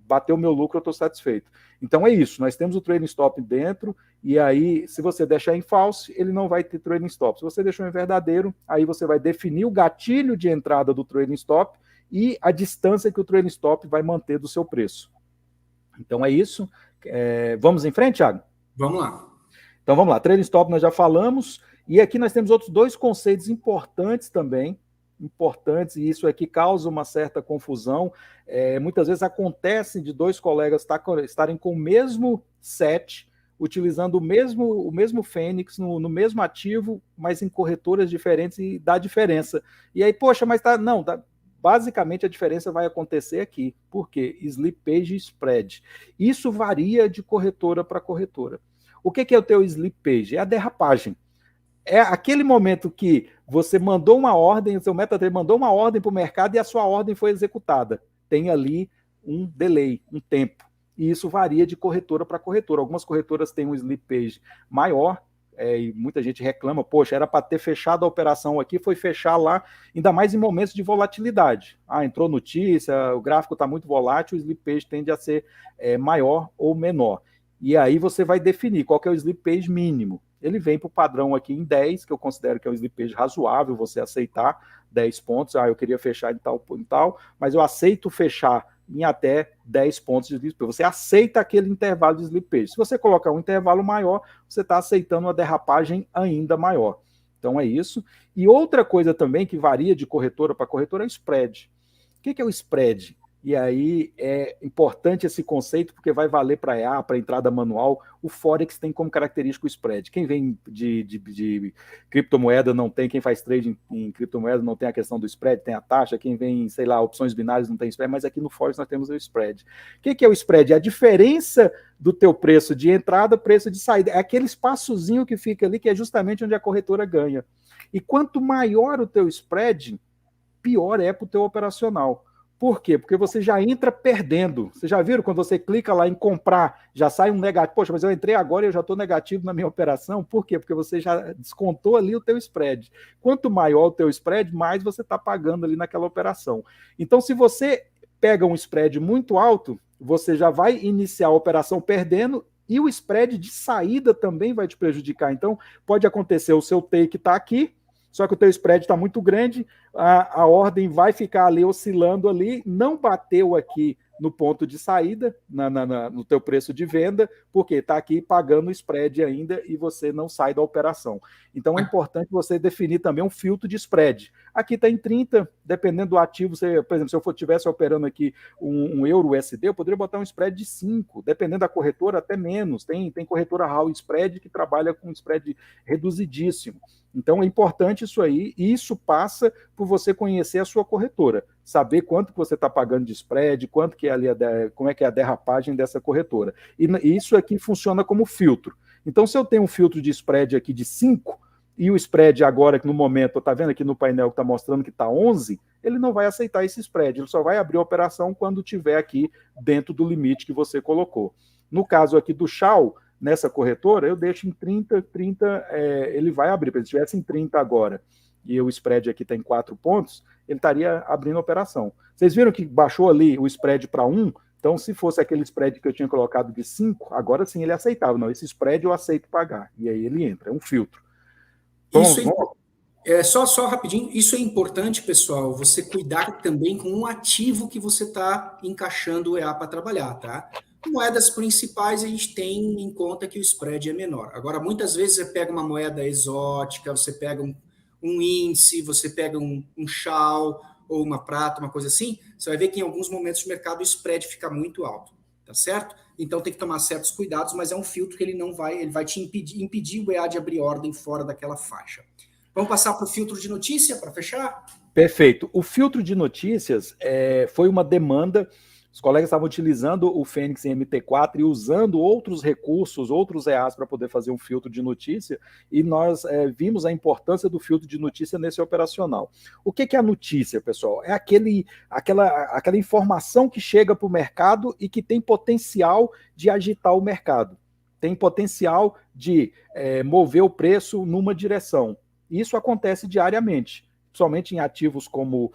Bateu o meu lucro, eu estou satisfeito. Então é isso, nós temos o trailing stop dentro, e aí, se você deixar em false, ele não vai ter trailing stop. Se você deixou em verdadeiro, aí você vai definir o gatilho de entrada do trailing stop e a distância que o trailing stop vai manter do seu preço. Então é isso. Vamos em frente, Thiago? Vamos lá. Então vamos lá, trailing stop nós já falamos, e aqui nós temos outros dois conceitos importantes também, e isso aqui causa uma certa confusão. Muitas vezes acontece de dois colegas estarem com o mesmo set, utilizando o mesmo Fênix no mesmo ativo, mas em corretoras diferentes, e dá diferença. E aí, poxa, mas tá. Não, basicamente a diferença vai acontecer aqui. Por quê? Slippage e spread. Isso varia de corretora para corretora. O que é o teu slippage? É a derrapagem. É aquele momento que você mandou uma ordem, o seu MetaTrader mandou uma ordem para o mercado e a sua ordem foi executada. Tem ali um delay, um tempo. E isso varia de corretora para corretora. Algumas corretoras têm um slippage maior, e muita gente reclama, poxa, era para ter fechado a operação aqui, foi fechar lá, ainda mais em momentos de volatilidade. Entrou notícia, o gráfico está muito volátil, o slippage tende a ser maior ou menor. E aí você vai definir qual que é o slippage mínimo. Ele vem para o padrão aqui em 10, que eu considero que é um slippage razoável você aceitar 10 pontos. Eu queria fechar em tal, mas eu aceito fechar em até 10 pontos de slippage. Você aceita aquele intervalo de slippage. Se você colocar um intervalo maior, você está aceitando uma derrapagem ainda maior. Então é isso. E outra coisa também que varia de corretora para corretora é o spread. O que é o spread? E aí é importante esse conceito, porque vai valer para EA, para entrada manual. O Forex tem como característica o spread. Quem vem de criptomoeda não tem, quem faz trade em criptomoeda não tem a questão do spread, tem a taxa. Quem vem, sei lá, opções binárias não tem spread, mas aqui no Forex nós temos o spread. O que é o spread? É a diferença do teu preço de entrada, preço de saída. É aquele espaçozinho que fica ali, que é justamente onde a corretora ganha. E quanto maior o teu spread, pior é para o teu operacional. Por quê? Porque você já entra perdendo. Vocês já viram quando você clica lá em comprar, já sai um negativo. Poxa, mas eu entrei agora e eu já estou negativo na minha operação. Por quê? Porque você já descontou ali o teu spread. Quanto maior o teu spread, mais você está pagando ali naquela operação. Então, se você pega um spread muito alto, você já vai iniciar a operação perdendo e o spread de saída também vai te prejudicar. Então, pode acontecer o seu take está aqui, só que o teu spread está muito grande, a ordem vai ficar ali oscilando ali, não bateu aqui no ponto de saída, no teu preço de venda, porque está aqui pagando o spread ainda e você não sai da operação. Então é importante você definir também um filtro de spread. Aqui está em 30, dependendo do ativo, por exemplo, se eu estivesse operando aqui um euro USD, eu poderia botar um spread de 5, dependendo da corretora, até menos. Tem corretora Hall Spread que trabalha com spread reduzidíssimo. Então é importante isso aí, e isso passa por você conhecer a sua corretora, saber quanto que você está pagando de spread, quanto que é ali como é que é a derrapagem dessa corretora. E isso aqui funciona como filtro. Então, se eu tenho um filtro de spread aqui de 5, e o spread agora, que no momento, está vendo aqui no painel que está mostrando que está 11, ele não vai aceitar esse spread, ele só vai abrir a operação quando tiver aqui dentro do limite que você colocou. No caso aqui do Shao, nessa corretora, eu deixo em 30, ele vai abrir. Se estivesse em 30 agora, e o spread aqui está em 4 pontos, ele estaria abrindo a operação. Vocês viram que baixou ali o spread para 1? Então, se fosse aquele spread que eu tinha colocado de 5, agora sim ele aceitava. Não, esse spread eu aceito pagar. E aí ele entra, é um filtro. Só rapidinho, isso é importante, pessoal, você cuidar também com um ativo que você está encaixando o EA para trabalhar, tá? Moedas principais a gente tem em conta que o spread é menor. Agora, muitas vezes você pega uma moeda exótica, você pega um índice, você pega um Shao ou uma prata, uma coisa assim, você vai ver que em alguns momentos do mercado o spread fica muito alto, tá certo? Então tem que tomar certos cuidados, mas é um filtro que ele vai te impedir o EA de abrir ordem fora daquela faixa. Vamos passar para o filtro de notícia para fechar? Perfeito. O filtro de notícias foi uma demanda Os colegas estavam utilizando o Fênix em MT4 e usando outros recursos, outros EAs para poder fazer um filtro de notícia, e nós vimos a importância do filtro de notícia nesse operacional. O que é a notícia, pessoal? É aquela informação que chega para o mercado e que tem potencial de agitar o mercado, tem potencial de mover o preço numa direção. Isso acontece diariamente. Somente em ativos como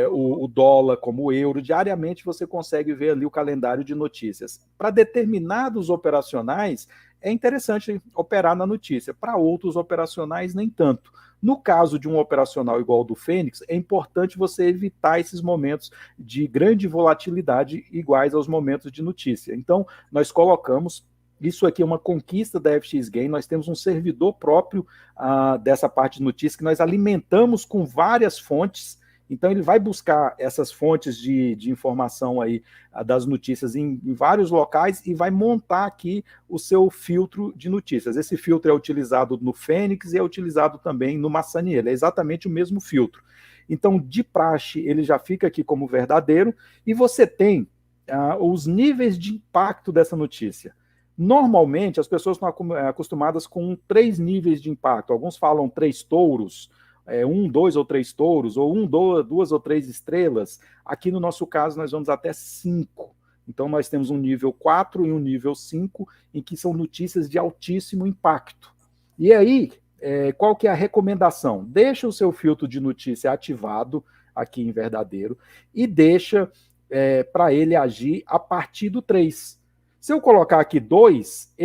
o dólar, como o euro, diariamente você consegue ver ali o calendário de notícias. Para determinados operacionais, é interessante operar na notícia. Para outros operacionais, nem tanto. No caso de um operacional igual ao do Fênix, é importante você evitar esses momentos de grande volatilidade iguais aos momentos de notícia. Então, nós colocamos. Isso aqui é uma conquista da FX Gain. Nós temos um servidor próprio dessa parte de notícias que nós alimentamos com várias fontes. Então, ele vai buscar essas fontes de informação aí das notícias em vários locais e vai montar aqui o seu filtro de notícias. Esse filtro é utilizado no Fênix e é utilizado também no Massanier. É exatamente o mesmo filtro. Então, de praxe, ele já fica aqui como verdadeiro e você tem os níveis de impacto dessa notícia. Normalmente, as pessoas estão acostumadas com 3 níveis de impacto. Alguns falam 3 touros, 1, 2 ou 3 touros, ou 1, 2 ou 3 estrelas. Aqui no nosso caso, nós vamos até 5. Então, nós temos um nível 4 e um nível 5, em que são notícias de altíssimo impacto. E aí, qual que é a recomendação? Deixa o seu filtro de notícia ativado aqui em verdadeiro e deixa para ele agir a partir do 3. Se eu colocar aqui 2,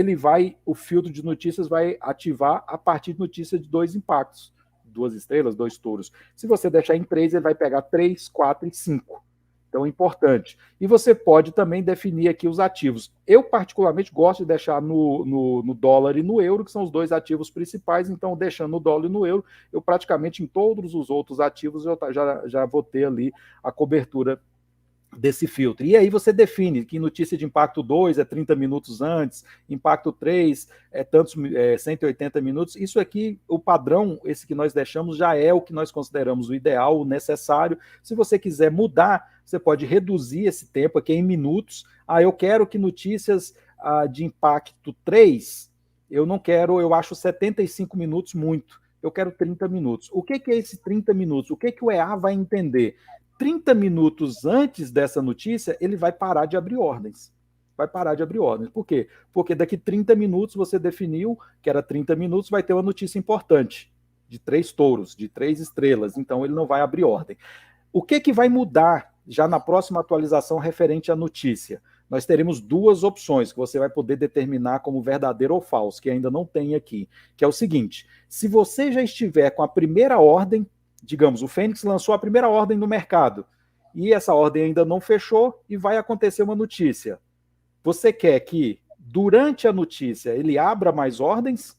o filtro de notícias vai ativar a partir de notícias de 2 impactos, 2 estrelas, 2 touros. Se você deixar em 3, ele vai pegar 3, 4 e 5. Então é importante. E você pode também definir aqui os ativos. Eu, particularmente, gosto de deixar no dólar e no euro, que são os 2 ativos principais. Então, deixando no dólar e no euro, eu praticamente em todos os outros ativos eu já vou ter ali a cobertura desse filtro. E aí você define que notícia de impacto 2 é 30 minutos antes, impacto 3 é 180 minutos. Isso aqui, o padrão, esse que nós deixamos, já é o que nós consideramos o ideal, o necessário. Se você quiser mudar, você pode reduzir esse tempo aqui em minutos. Eu quero que notícias de impacto 3, eu não quero, eu acho 75 minutos muito. Eu quero 30 minutos. O que é esse 30 minutos? O que o EA vai entender? 30 minutos antes dessa notícia, ele vai parar de abrir ordens. Vai parar de abrir ordens. Por quê? Porque daqui 30 minutos você definiu que era 30 minutos, vai ter uma notícia importante, de 3 touros, de 3 estrelas, então ele não vai abrir ordem. O que vai mudar já na próxima atualização referente à notícia? Nós teremos 2 opções que você vai poder determinar como verdadeiro ou falso, que ainda não tem aqui, que é o seguinte: se você já estiver com a primeira ordem, digamos, o Fênix lançou a primeira ordem no mercado e essa ordem ainda não fechou e vai acontecer uma notícia. Você quer que, durante a notícia, ele abra mais ordens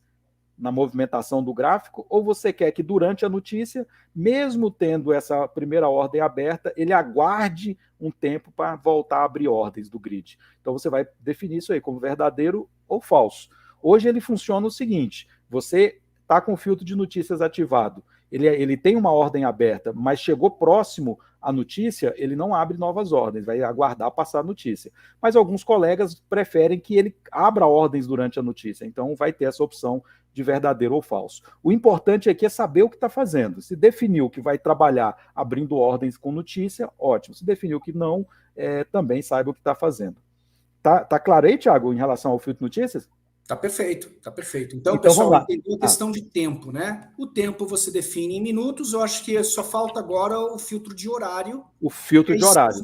na movimentação do gráfico, ou você quer que, durante a notícia, mesmo tendo essa primeira ordem aberta, ele aguarde um tempo para voltar a abrir ordens do grid? Então, você vai definir isso aí como verdadeiro ou falso. Hoje ele funciona o seguinte: você está com o filtro de notícias ativado, ele tem uma ordem aberta, mas chegou próximo à notícia, ele não abre novas ordens, vai aguardar passar a notícia. Mas alguns colegas preferem que ele abra ordens durante a notícia, então vai ter essa opção de verdadeiro ou falso. O importante aqui é saber o que está fazendo. Se definiu que vai trabalhar abrindo ordens com notícia, ótimo. Se definiu que não, também saiba o que está fazendo. Tá claro aí, Thiago, em relação ao filtro de notícias? Tá perfeito, tá perfeito. Então pessoal, entendeu a questão de tempo, né? O tempo você define em minutos, eu acho que só falta agora o filtro de horário. O filtro de horário.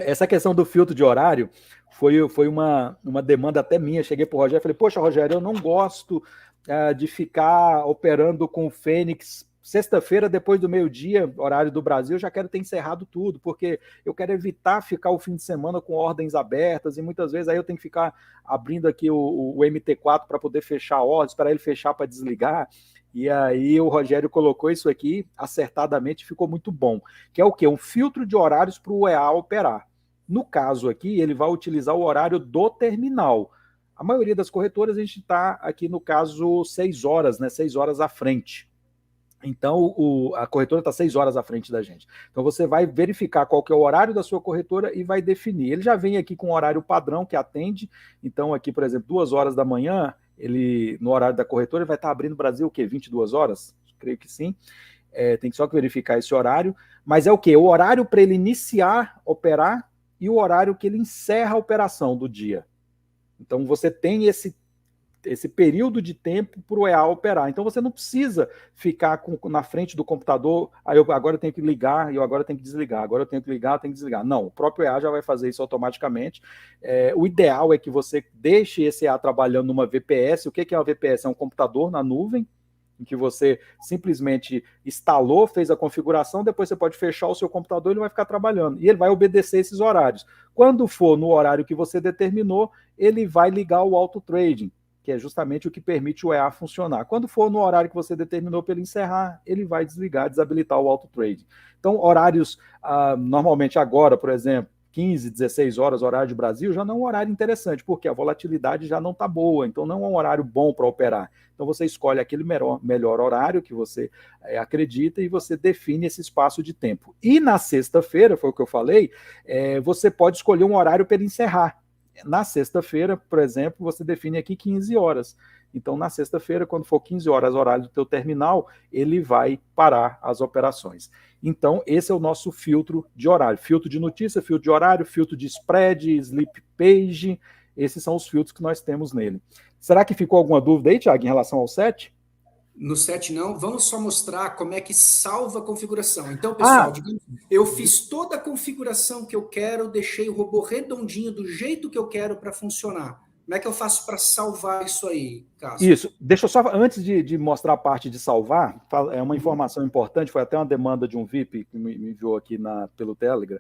Essa questão do filtro de horário foi uma demanda até minha. Cheguei para o Rogério e falei: poxa, Rogério, eu não gosto de ficar operando com o Fênix sexta-feira, depois do meio-dia, horário do Brasil, eu já quero ter encerrado tudo, porque eu quero evitar ficar o fim de semana com ordens abertas, e muitas vezes aí eu tenho que ficar abrindo aqui o MT4 para poder fechar ordens, para ele fechar para desligar. E aí o Rogério colocou isso aqui acertadamente, ficou muito bom, que é o quê? Um filtro de horários para o EA operar. No caso aqui, ele vai utilizar o horário do terminal. A maioria das corretoras, a gente está aqui no caso 6 horas, né? 6 horas à frente. Então, a corretora está 6 horas à frente da gente. Então, você vai verificar qual que é o horário da sua corretora e vai definir. Ele já vem aqui com um horário padrão que atende. Então, aqui, por exemplo, 2 horas da manhã, no horário da corretora, ele vai estar abrindo no Brasil o quê? 22 horas? Creio que sim. Tem só que verificar esse horário. Mas é o quê? O horário para ele iniciar, operar, e o horário que ele encerra a operação do dia. Então, você tem esse período de tempo para o EA operar. Então, você não precisa ficar na frente do computador, agora eu tenho que ligar, e eu agora tenho que desligar, agora eu tenho que ligar, eu tenho que desligar. Não, o próprio EA já vai fazer isso automaticamente. O ideal é que você deixe esse EA trabalhando numa VPS. O que é uma VPS? É um computador na nuvem, em que você simplesmente instalou, fez a configuração, depois você pode fechar o seu computador e ele vai ficar trabalhando. E ele vai obedecer esses horários. Quando for no horário que você determinou, ele vai ligar o auto trading, que é justamente o que permite o EA funcionar. Quando for no horário que você determinou para ele encerrar, ele vai desligar, desabilitar o auto trading. Então, horários, normalmente agora, por exemplo, 15, 16 horas, horário de Brasil, já não é um horário interessante, porque a volatilidade já não está boa, então não é um horário bom para operar. Então você escolhe aquele melhor horário que você acredita e você define esse espaço de tempo. E na sexta-feira, foi o que eu falei, você pode escolher um horário para ele encerrar. Na sexta-feira, por exemplo, você define aqui 15 horas. Então, na sexta-feira, quando for 15 horas, horário do teu terminal, ele vai parar as operações. Então, esse é o nosso filtro de horário. Filtro de notícia, filtro de horário, filtro de spread, sleep page. Esses são os filtros que nós temos nele. Será que ficou alguma dúvida aí, Thiago, em relação ao set? No set não, vamos só mostrar como é que salva a configuração. Então, pessoal, digamos, eu fiz toda a configuração que eu quero, deixei o robô redondinho do jeito que eu quero para funcionar. Como é que eu faço para salvar isso aí, Cássio? Isso. Deixa eu só, antes de mostrar a parte de salvar, é uma informação importante, foi até uma demanda de um VIP que me enviou aqui pelo Telegram.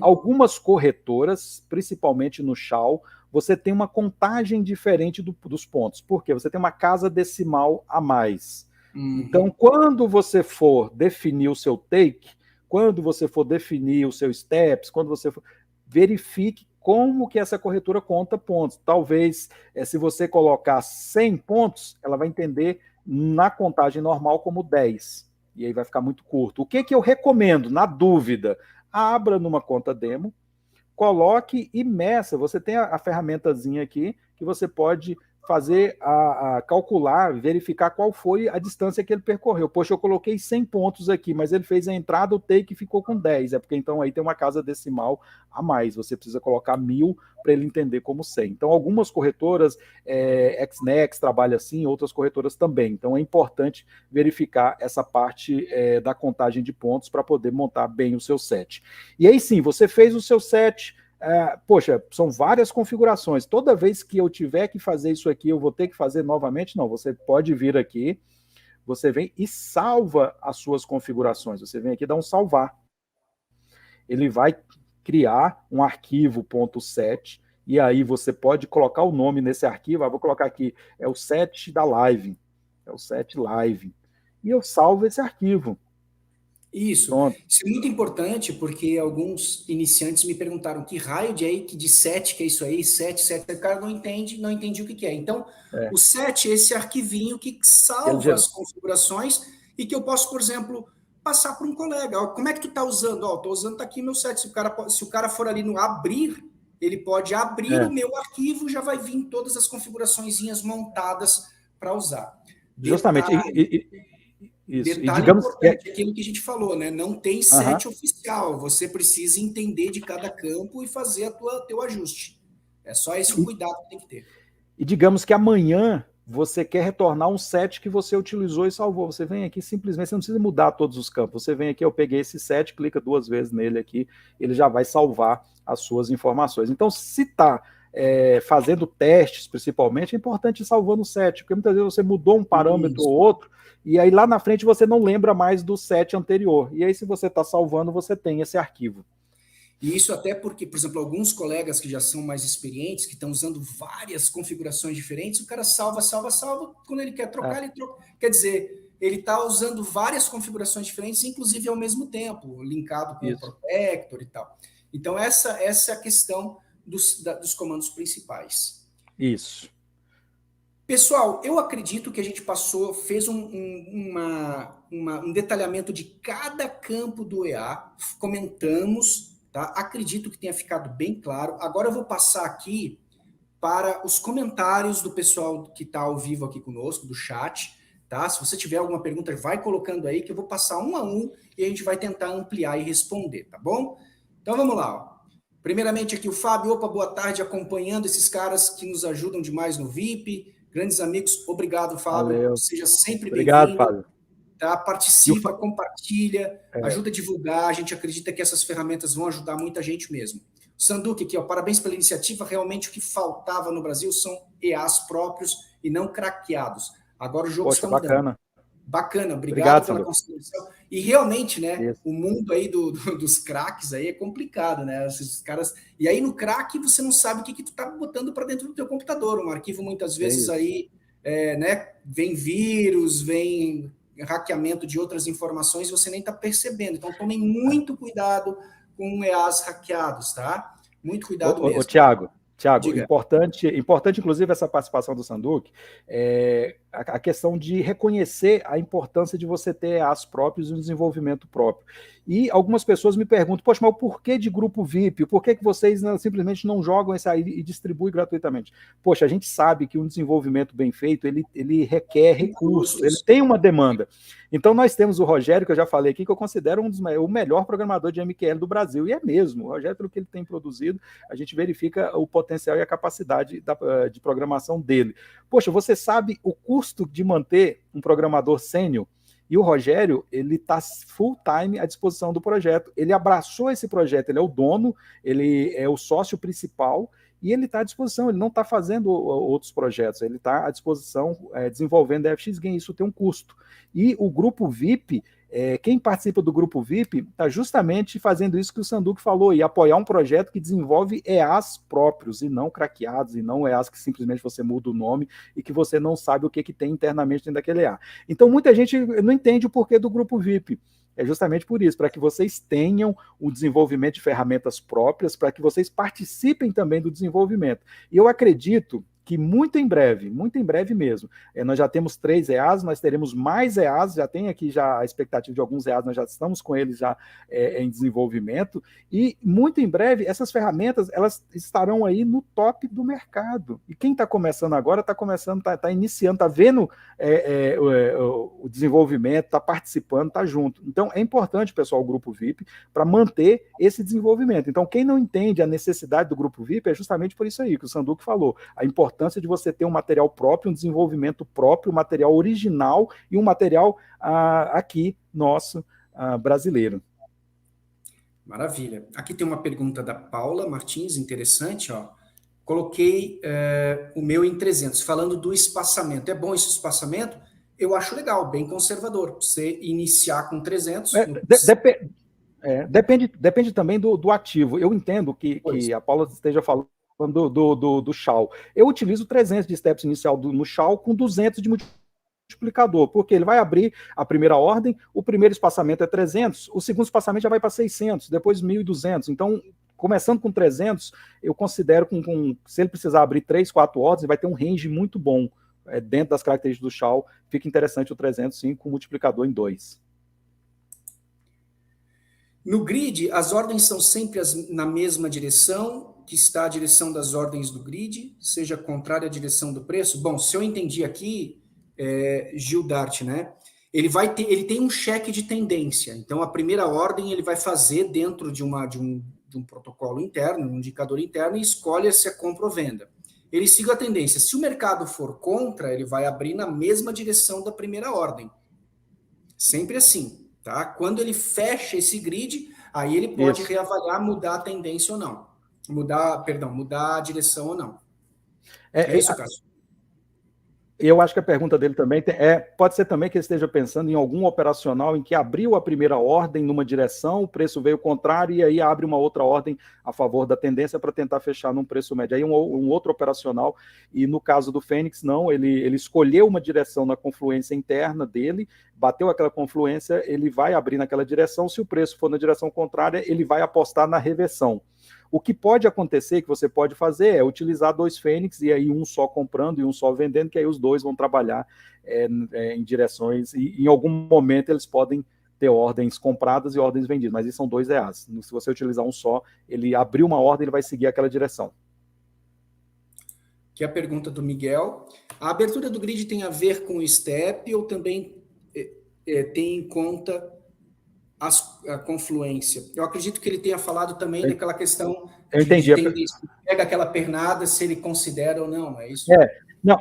Algumas corretoras, principalmente no Shao, você tem uma contagem diferente dos pontos. Por quê? Você tem uma casa decimal a mais. Então, quando você for definir o seu take, quando você for definir o seu steps, quando você for, verifique como que essa corretora conta pontos. Talvez, se você colocar 100 pontos, ela vai entender na contagem normal como 10. E aí vai ficar muito curto. O que eu recomendo, na dúvida? Abra numa conta demo, coloque e meça. Você tem a ferramentazinha aqui que você pode fazer calcular, verificar qual foi a distância que ele percorreu. Poxa, eu coloquei 100 pontos aqui, mas ele fez a entrada, o take ficou com 10. É porque então aí tem uma casa decimal a mais. Você precisa colocar 1000 para ele entender como 100. Então, algumas corretoras, XNEX trabalha assim, outras corretoras também. Então, é importante verificar essa parte da contagem de pontos para poder montar bem o seu set. E aí sim, você fez o seu set. Poxa, são várias configurações. Toda vez que eu tiver que fazer isso aqui, eu vou ter que fazer novamente? Não, você pode vir aqui, você vem e salva as suas configurações. Você vem aqui e dá um salvar. Ele vai criar um arquivo .set, e aí você pode colocar o nome nesse arquivo. Vou colocar aqui, é o set da live. É o set live. E eu salvo esse arquivo. Isso. Pronto. Isso é muito importante porque alguns iniciantes me perguntaram que raio de set que é isso aí, set, o cara não entendi o que é. Então, o set é esse arquivinho que salva as configurações e que eu posso, por exemplo, passar para um colega. Ó, como é que tu tá usando? Ó, tô usando, tá aqui meu set. Se o cara for ali no abrir, ele pode abrir o meu arquivo, já vai vir todas as configurações montadas para usar. Justamente. Isso. Detalhe digamos importante, aquilo que a gente falou, né? Não tem set oficial. Você precisa entender de cada campo e fazer teu ajuste. É só esse o cuidado que tem que ter. E digamos que amanhã você quer retornar um set que você utilizou e salvou. Você vem aqui simplesmente, você não precisa mudar todos os campos. Você vem aqui, eu peguei esse set, clica 2 vezes nele aqui, ele já vai salvar as suas informações. Então, se está fazendo testes, principalmente, é importante ir salvando o set, porque muitas vezes você mudou um parâmetro ou outro, e aí lá na frente você não lembra mais do set anterior. E aí, se você está salvando, você tem esse arquivo. E isso até porque, por exemplo, alguns colegas que já são mais experientes, que estão usando várias configurações diferentes, o cara salva. Quando ele quer trocar, ele troca. Quer dizer, ele está usando várias configurações diferentes, inclusive ao mesmo tempo, linkado com o Protector e tal. Então, essa é a questão dos comandos principais. Isso. Pessoal, eu acredito que a gente fez um detalhamento de cada campo do EA, comentamos, tá? Acredito que tenha ficado bem claro. Agora eu vou passar aqui para os comentários do pessoal que está ao vivo aqui conosco, do chat, tá? Se você tiver alguma pergunta, vai colocando aí, que eu vou passar um a um e a gente vai tentar ampliar e responder, tá bom? Então vamos lá, ó. Primeiramente aqui o Fábio, opa, boa tarde, acompanhando esses caras que nos ajudam demais no VIP, grandes amigos, obrigado, Fábio, Valeu. seja sempre Obrigado, bem-vindo, Fábio. tá? Participa, E compartilha, ajuda a divulgar, a gente acredita que essas ferramentas vão ajudar muita gente mesmo. Sanduque aqui, ó, parabéns pela iniciativa, realmente o que faltava no Brasil são EAs próprios e não craqueados. Agora o jogo está mudando. Bacana. Bacana, obrigado pela Sanduque. consideração. E realmente, né, Isso. o mundo aí dos craques aí é complicado, né? Esses caras. E aí no crack você não sabe o que tu tá botando para dentro do teu computador. Um arquivo muitas vezes aí, né, vem vírus, vem hackeamento de outras informações e você nem está percebendo. Então tomem muito cuidado com EAs hackeados, tá? Muito cuidado mesmo. Tiago, Diga. importante inclusive essa participação do Sanduque, a questão de reconhecer a importância de você ter EAs próprios e um desenvolvimento próprio. E algumas pessoas me perguntam, poxa, mas por que de grupo VIP? Por que vocês simplesmente não jogam esse aí e distribuem gratuitamente? Poxa, a gente sabe que um desenvolvimento bem feito, ele requer recursos, ele tem uma demanda. Então nós temos o Rogério, que eu já falei aqui, que eu considero o melhor programador de MQL do Brasil, e é mesmo. O Rogério, pelo que ele tem produzido, a gente verifica o potencial e a capacidade de programação dele. Poxa, você sabe o custo de manter um programador sênior? E o Rogério, ele está full time à disposição do projeto. Ele abraçou esse projeto, ele é o dono, ele é o sócio principal, e ele está à disposição, ele não está fazendo outros projetos, ele está à disposição desenvolvendo FX Game, isso tem um custo. E o grupo VIP, quem participa do grupo VIP está justamente fazendo isso que o Sanduque falou, e apoiar um projeto que desenvolve EAs próprios, e não craqueados, e não EAs que simplesmente você muda o nome e que você não sabe o que tem internamente dentro daquele EA. Então muita gente não entende o porquê do grupo VIP. É justamente por isso, para que vocês tenham o desenvolvimento de ferramentas próprias, para que vocês participem também do desenvolvimento. E eu acredito que muito em breve mesmo, nós já temos 3 EAs, nós teremos mais EAs, já tem aqui já a expectativa de alguns EAs, nós já estamos com eles já em desenvolvimento, e muito em breve essas ferramentas, elas estarão aí no top do mercado. E quem está começando agora, está iniciando, está vendo o desenvolvimento, está participando, está junto. Então é importante, pessoal, o grupo VIP, para manter esse desenvolvimento. Então quem não entende a necessidade do grupo VIP é justamente por isso aí que o Sanduque falou, a importância de você ter um material próprio, um desenvolvimento próprio, um material original e um material aqui nosso brasileiro. Maravilha. Aqui tem uma pergunta da Paula Martins, interessante, ó. Coloquei o meu em 300, falando do espaçamento. É bom esse espaçamento? Eu acho legal, bem conservador. Você iniciar com 300... Depende também do ativo. Eu entendo que a Paula esteja falando do SHA-U. Eu utilizo 300 de steps inicial no SHA-U com 200 de multiplicador, porque ele vai abrir a primeira ordem, o primeiro espaçamento é 300, o segundo espaçamento já vai para 600, depois 1.200. Então, começando com 300, eu considero se ele precisar abrir 3, 4 ordens, ele vai ter um range muito bom dentro das características do SHA-U. Fica interessante o 300, sim, com multiplicador em 2. No grid, as ordens são sempre na mesma direção que está a direção das ordens do grid, seja contrária à direção do preço? Bom, se eu entendi aqui, Gildart, né? Ele tem um cheque de tendência. Então, a primeira ordem ele vai fazer dentro de um protocolo interno, um indicador interno, e escolhe se é compra ou venda. Ele siga a tendência. Se o mercado for contra, ele vai abrir na mesma direção da primeira ordem. Sempre assim, tá? Quando ele fecha esse grid, aí ele pode reavaliar, mudar a tendência ou não. Mudar a direção ou não. É isso, Cássio? Eu acho que a pergunta dele também pode ser também que ele esteja pensando em algum operacional em que abriu a primeira ordem numa direção, o preço veio contrário e aí abre uma outra ordem a favor da tendência para tentar fechar num preço médio. Aí um outro operacional, e no caso do Fênix, não, ele escolheu uma direção na confluência interna dele, bateu aquela confluência, ele vai abrir naquela direção, se o preço for na direção contrária, ele vai apostar na reversão. O que pode acontecer, que você pode fazer, é utilizar dois Fênix, e aí um só comprando e um só vendendo, que aí os dois vão trabalhar em direções, e em algum momento eles podem ter ordens compradas e ordens vendidas, mas isso são dois EAs. Se você utilizar um só, ele abriu uma ordem, ele vai seguir aquela direção. Que é a pergunta do Miguel. A abertura do grid tem a ver com o step ou também tem em conta a confluência? Eu acredito que ele tenha falado também daquela questão de tendência. Pega aquela pernada, se ele considera ou não, é isso? Não.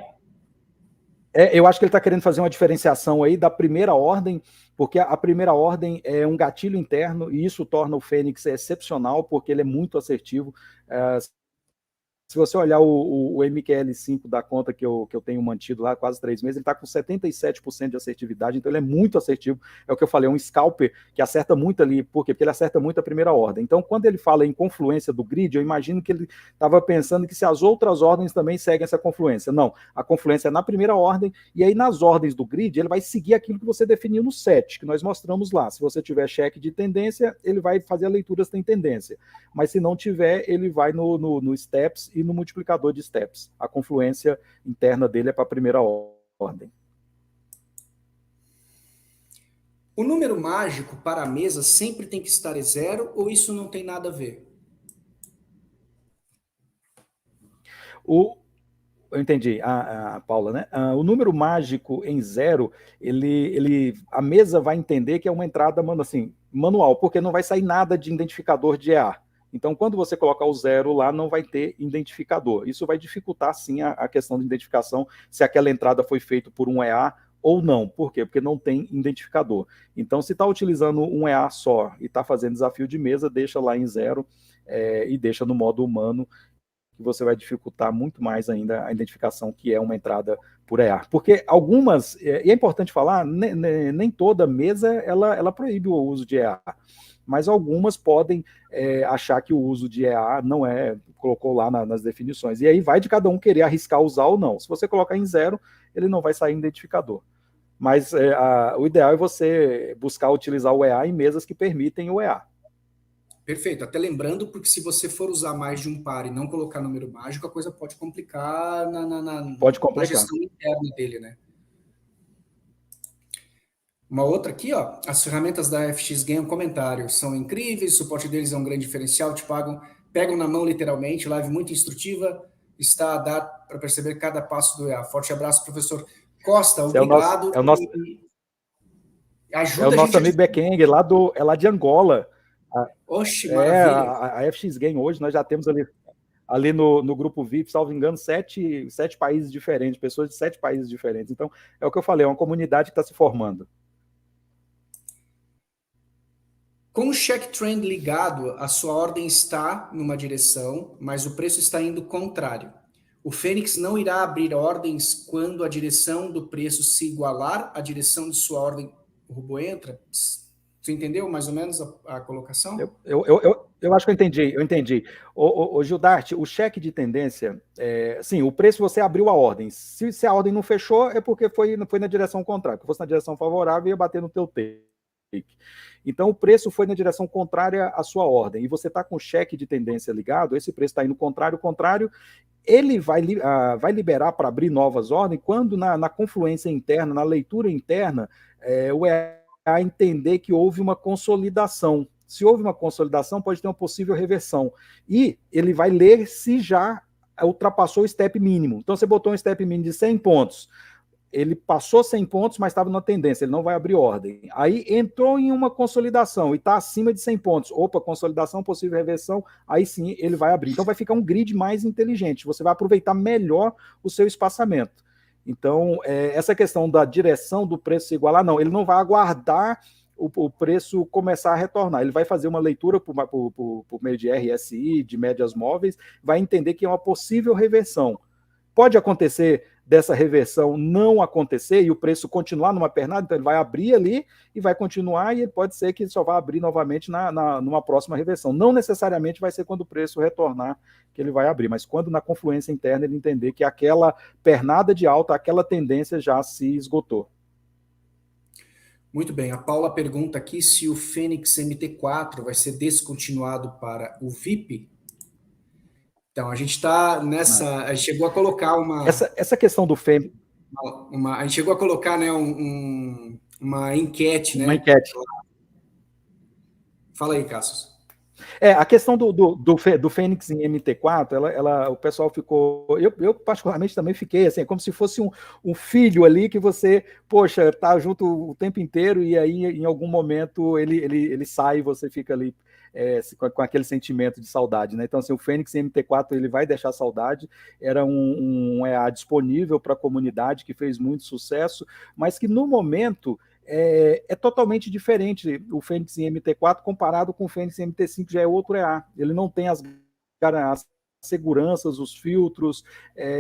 Eu acho que ele está querendo fazer uma diferenciação aí da primeira ordem, porque a primeira ordem é um gatilho interno, e isso torna o Fênix excepcional, porque ele é muito assertivo. Se você olhar o MQL5 da conta que eu tenho mantido lá quase 3 meses, ele está com 77% de assertividade, então ele é muito assertivo. É o que eu falei, é um scalper que acerta muito ali. Por quê? Porque ele acerta muito a primeira ordem. Então, quando ele fala em confluência do grid, eu imagino que ele estava pensando que se as outras ordens também seguem essa confluência. Não, a confluência é na primeira ordem, e aí nas ordens do grid, ele vai seguir aquilo que você definiu no set, que nós mostramos lá. Se você tiver cheque de tendência, ele vai fazer a leitura sem tendência. Mas se não tiver, ele vai no steps e no multiplicador de steps. A confluência interna dele é para a primeira ordem. O número mágico para a mesa sempre tem que estar em 0 ou isso não tem nada a ver? Eu entendi, a Paula, né? O número mágico em 0, a mesa vai entender que é uma entrada, assim, manual, porque não vai sair nada de identificador de EA. Então, quando você colocar o 0 lá, não vai ter identificador. Isso vai dificultar, sim, a questão de identificação, se aquela entrada foi feita por um EA ou não. Por quê? Porque não tem identificador. Então, se está utilizando um EA só e está fazendo desafio de mesa, deixa lá em 0 e deixa no modo humano, que você vai dificultar muito mais ainda a identificação, que é uma entrada por EA. Porque algumas, e é importante falar, nem toda mesa ela proíbe o uso de EA. Mas algumas podem achar que o uso de EA não colocou lá nas definições. E aí vai de cada um querer arriscar usar ou não. Se você colocar em 0, ele não vai sair identificador. Mas o ideal é você buscar utilizar o EA em mesas que permitem o EA. Perfeito. Até lembrando, porque se você for usar mais de um par e não colocar número mágico, a coisa pode complicar na gestão interna dele, né? Uma outra aqui, ó, as ferramentas da FX ganham comentário, são incríveis, o suporte deles é um grande diferencial, pegam na mão literalmente, live muito instrutiva, está a dar para perceber cada passo do EA. Forte abraço, professor Costa, obrigado. É o nosso amigo Bekeng, lá de Angola. Oxe, maravilha. A FX Game hoje, nós já temos ali no grupo VIP, salvo engano, 7 países diferentes, pessoas de 7 países diferentes. Então, é o que eu falei, é uma comunidade que está se formando. Com o check trend ligado, a sua ordem está numa direção, mas o preço está indo contrário. O Fênix não irá abrir ordens quando a direção do preço se igualar à direção de sua ordem. O robô entra? Você entendeu mais ou menos a colocação? Eu acho que eu entendi. O Gildart, o cheque de tendência, sim, o preço você abriu a ordem. Se a ordem não fechou, é porque foi na direção contrária. Se fosse na direção favorável, ia bater no teu take. Então, o preço foi na direção contrária à sua ordem, e você está com o cheque de tendência ligado, esse preço está indo contrário, ele vai liberar para abrir novas ordens quando na confluência interna, na leitura interna, o EA entender que houve uma consolidação. Se houve uma consolidação, pode ter uma possível reversão. E ele vai ler se já ultrapassou o step mínimo. Então, você botou um step mínimo de 100 pontos, ele passou 100 pontos, mas estava na tendência, ele não vai abrir ordem. Aí entrou em uma consolidação e está acima de 100 pontos. Opa, consolidação, possível reversão, aí sim ele vai abrir. Então vai ficar um grid mais inteligente, você vai aproveitar melhor o seu espaçamento. Então, essa questão da direção do preço se igualar, não, ele não vai aguardar o preço começar a retornar, ele vai fazer uma leitura por meio de RSI, de médias móveis, vai entender que é uma possível reversão. Pode acontecer dessa reversão não acontecer e o preço continuar numa pernada, então ele vai abrir ali e vai continuar, e pode ser que ele só vá abrir novamente numa próxima reversão. Não necessariamente vai ser quando o preço retornar que ele vai abrir, mas quando na confluência interna ele entender que aquela pernada de alta, aquela tendência já se esgotou. Muito bem. A Paula pergunta aqui se o Fênix MT4 vai ser descontinuado para o VIP. Então, a gente está nessa. A gente chegou a colocar Essa questão do Fênix, a gente chegou a colocar, né, uma enquete, uma né? enquete. Fala aí, Cassius. A questão do Fênix em MT4, o pessoal ficou. Eu, particularmente, também fiquei assim, como se fosse um filho ali que você, poxa, tá junto o tempo inteiro e aí, em algum momento, ele sai e você fica ali. Com aquele sentimento de saudade, né? Então, assim, o Fênix MT4 ele vai deixar saudade. Era um EA disponível para a comunidade que fez muito sucesso, mas que no momento é totalmente diferente o Fênix em MT4 comparado com o Fênix em MT5, já é outro EA. Ele não tem as seguranças, os filtros,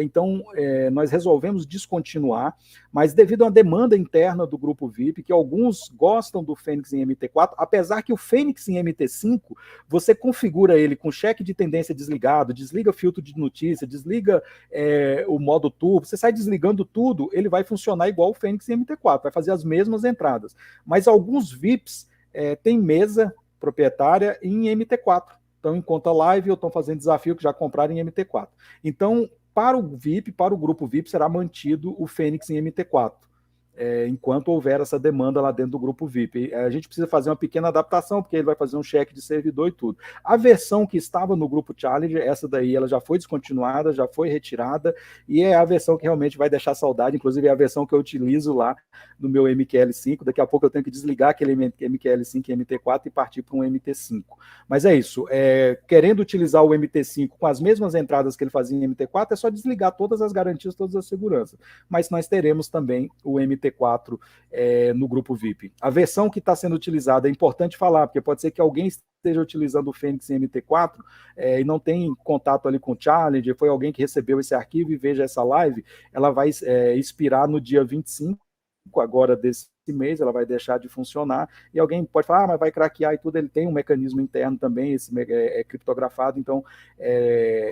então nós resolvemos descontinuar, mas devido a uma demanda interna do grupo VIP, que alguns gostam do Fênix em MT4, apesar que o Fênix em MT5, você configura ele com cheque de tendência desligado, desliga filtro de notícia, desliga o modo turbo, você sai desligando tudo, ele vai funcionar igual o Fênix em MT4, vai fazer as mesmas entradas, mas alguns VIPs têm mesa proprietária em MT4, estão em conta live ou estão fazendo desafio que já compraram em MT4. Então, para o VIP, para o grupo VIP, será mantido o Fênix em MT4. Enquanto houver essa demanda lá dentro do grupo VIP. A gente precisa fazer uma pequena adaptação, porque ele vai fazer um cheque de servidor e tudo. A versão que estava no grupo Challenge, essa daí, ela já foi descontinuada, já foi retirada, e é a versão que realmente vai deixar saudade, inclusive é a versão que eu utilizo lá no meu MQL5. Daqui a pouco eu tenho que desligar aquele MQL5 e MT4 e partir para um MT5. Mas é isso, querendo utilizar o MT5 com as mesmas entradas que ele fazia em MT4, é só desligar todas as garantias, todas as seguranças. Mas nós teremos também o MT4 no grupo VIP. A versão que está sendo utilizada, é importante falar, porque pode ser que alguém esteja utilizando o Fênix em MT4 e não tem contato ali com o Challenge, foi alguém que recebeu esse arquivo e veja essa live, ela vai expirar no dia 25 agora desse mês, ela vai deixar de funcionar, e alguém pode falar, mas vai craquear e tudo, ele tem um mecanismo interno também, esse é criptografado, então,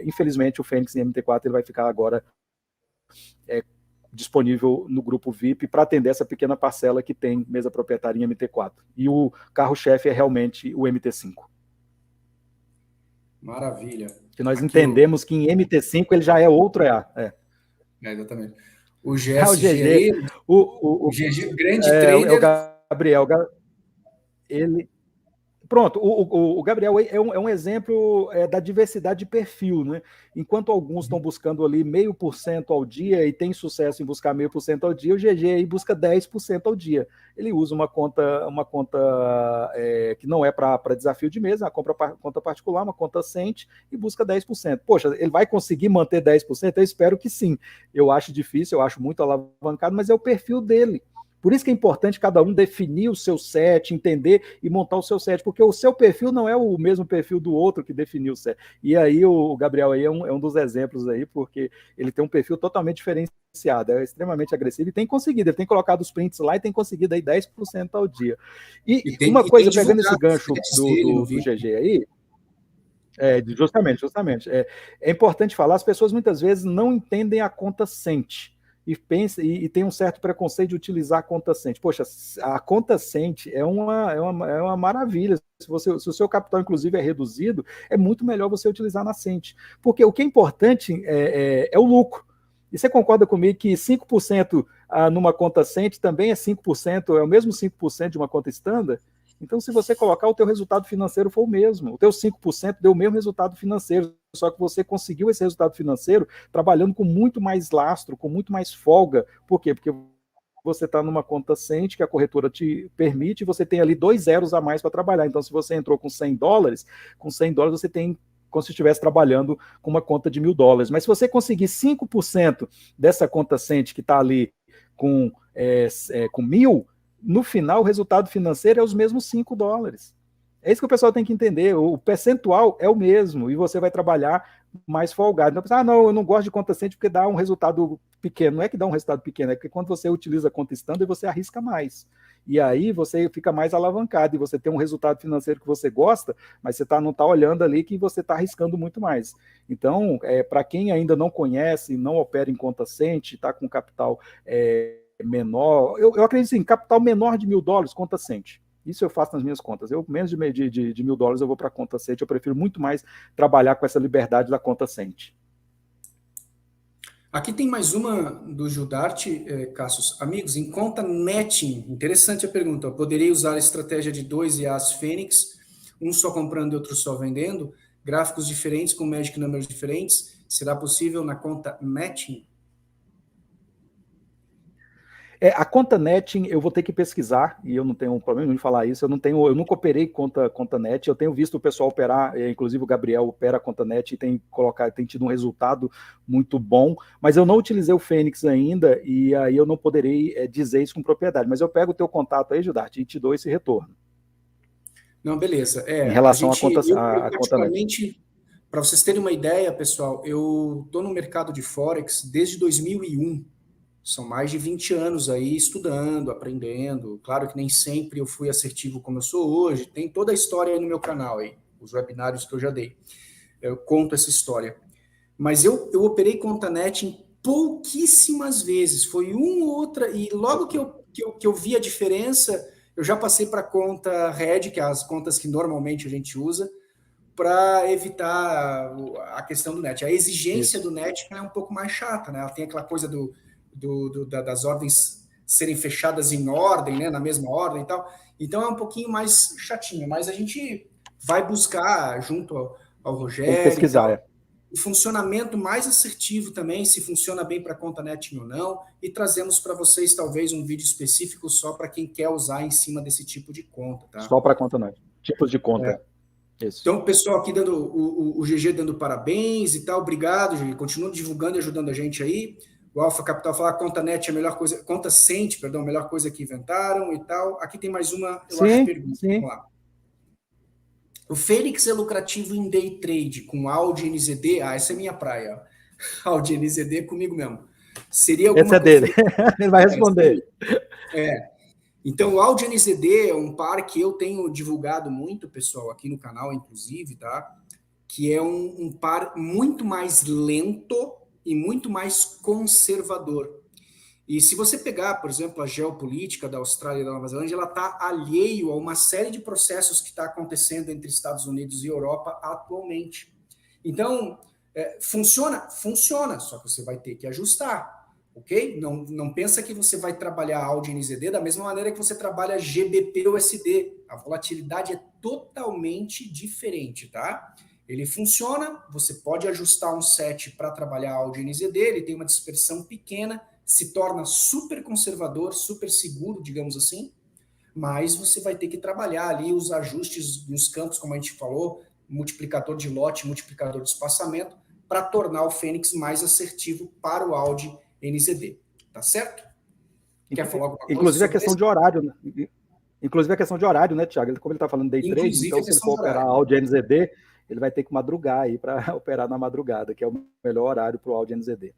infelizmente, o Fênix em MT4 ele vai ficar agora disponível no grupo VIP para atender essa pequena parcela que tem mesa proprietária em MT4. E o carro-chefe é realmente o MT5. Maravilha. Que nós entendemos que em MT5 ele já é outro EA. Exatamente. O GSG o GG, aí, o GG, grande trader. É o Gabriel, ele... Pronto, o Gabriel é um exemplo da diversidade de perfil, né? Enquanto alguns estão buscando ali 0,5% ao dia e tem sucesso em buscar 0,5% ao dia, o GG aí busca 10% ao dia. Ele usa uma conta que não é para desafio de mesa, uma conta particular, uma conta Cent, e busca 10%. Poxa, ele vai conseguir manter 10%? Eu espero que sim. Eu acho difícil, eu acho muito alavancado, mas é o perfil dele. Por isso que é importante cada um definir o seu set, entender e montar o seu set, porque o seu perfil não é o mesmo perfil do outro que definiu o set. E aí o Gabriel aí é um dos exemplos aí, porque ele tem um perfil totalmente diferenciado, é extremamente agressivo e tem conseguido, ele tem colocado os prints lá e tem conseguido aí 10% ao dia. E uma coisa, pegando esse gancho do GG aí, justamente. É importante falar, as pessoas muitas vezes não entendem a conta Cent. E tem um certo preconceito de utilizar a conta Cent. Poxa, a conta Cent é uma maravilha. Se o seu capital, inclusive, é reduzido, é muito melhor você utilizar na Cent. Porque o que é importante é o lucro. E você concorda comigo que 5% numa conta Cent também é 5%, é o mesmo 5% de uma conta standard? Então, se você colocar, o teu resultado financeiro foi o mesmo. O teu 5% deu o mesmo resultado financeiro, só que você conseguiu esse resultado financeiro trabalhando com muito mais lastro, com muito mais folga. Por quê? Porque você está numa conta Cent, que a corretora te permite, e você tem ali 2 zeros a mais para trabalhar. Então, se você entrou com $100, você tem como se estivesse trabalhando com uma conta de $1.000. Mas se você conseguir 5% dessa conta Cent que está ali com 1.000, no final o resultado financeiro é os mesmos $5. É isso que o pessoal tem que entender, o percentual é o mesmo, e você vai trabalhar mais folgado. Então, não, eu não gosto de conta Cent porque dá um resultado pequeno. Não é que dá um resultado pequeno, é que quando você utiliza a conta standard, você arrisca mais. E aí você fica mais alavancado, e você tem um resultado financeiro que você gosta, mas você não está olhando ali que você está arriscando muito mais. Então, para quem ainda não conhece, não opera em conta Cent, está com capital menor, eu acredito em capital menor de $1.000, conta cente. Isso eu faço nas minhas contas. Eu menos de $1.000 eu vou para a conta cente. Eu prefiro muito mais trabalhar com essa liberdade da conta cente. Aqui tem mais uma do Gildarte, Cassius. Amigos, em conta netting, interessante a pergunta. Eu poderia usar a estratégia de 2 IAs Fênix, um só comprando e outro só vendendo, gráficos diferentes com magic numbers diferentes. Será possível na conta netting? A conta netting eu vou ter que pesquisar, e eu não tenho problema em falar isso, eu nunca operei conta net, eu tenho visto o pessoal operar, inclusive o Gabriel opera a conta net e tem tido um resultado muito bom, mas eu não utilizei o Fênix ainda, e aí eu não poderei dizer isso com propriedade, mas eu pego o teu contato aí, Gildarte, e te dou esse retorno. Não, beleza. Em relação à conta particularmente, para vocês terem uma ideia, pessoal, eu estou no mercado de Forex desde 2001. São mais de 20 anos aí estudando, aprendendo. Claro que nem sempre eu fui assertivo como eu sou hoje. Tem toda a história aí no meu canal, aí, os webinários que eu já dei. Eu conto essa história. Mas eu operei conta net em pouquíssimas vezes. Foi uma ou outra. E logo que eu vi a diferença, eu já passei para a conta Red, que é as contas que normalmente a gente usa, para evitar a questão do net. A exigência do net é um pouco mais chata, né? Ela tem aquela coisa das ordens serem fechadas em ordem, né, na mesma ordem e tal. Então é um pouquinho mais chatinho, mas a gente vai buscar junto ao Rogério. Tem que pesquisar, o funcionamento mais assertivo também, se funciona bem para conta netting ou não, e trazemos para vocês talvez um vídeo específico só para quem quer usar em cima desse tipo de conta, tá? Só para conta net, tipos de conta. Isso. Então, o pessoal aqui dando o GG dando parabéns e tal, obrigado, GG. Continua divulgando e ajudando a gente aí. O Alpha Capital fala conta net é a melhor coisa, conta cente, perdão, a melhor coisa que inventaram e tal. Aqui tem mais uma, eu acho, pergunta. Vamos lá. O Fênix é lucrativo em day trade com Audi NZD? Ah, essa é minha praia. Audi NZD comigo mesmo. Seria alguma Esse é dele. Ele vai responder. Então, o Audi NZD é um par que eu tenho divulgado muito, pessoal, aqui no canal, inclusive, tá? Que é um par muito mais lento e muito mais conservador. E se você pegar, por exemplo, a geopolítica da Austrália e da Nova Zelândia, ela está alheio a uma série de processos que está acontecendo entre Estados Unidos e Europa atualmente. Então, funciona? Funciona, só que você vai ter que ajustar, ok? Não pensa que você vai trabalhar Audi NZD da mesma maneira que você trabalha GBP-USD. A volatilidade é totalmente diferente, tá? Ele funciona, você pode ajustar um set para trabalhar Audi NZD, ele tem uma dispersão pequena, se torna super conservador, super seguro, digamos assim, mas você vai ter que trabalhar ali os ajustes nos campos, como a gente falou, multiplicador de lote, multiplicador de espaçamento, para tornar o Fênix mais assertivo para o Audi NZD. Tá certo? Quer falar alguma coisa? Inclusive a questão de horário, né? Inclusive a questão de horário, né, Thiago? Como ele está falando day trade, então se ele for operar Audi NZD, ele vai ter que madrugar aí para operar na madrugada, que é o melhor horário para o Audi NZD.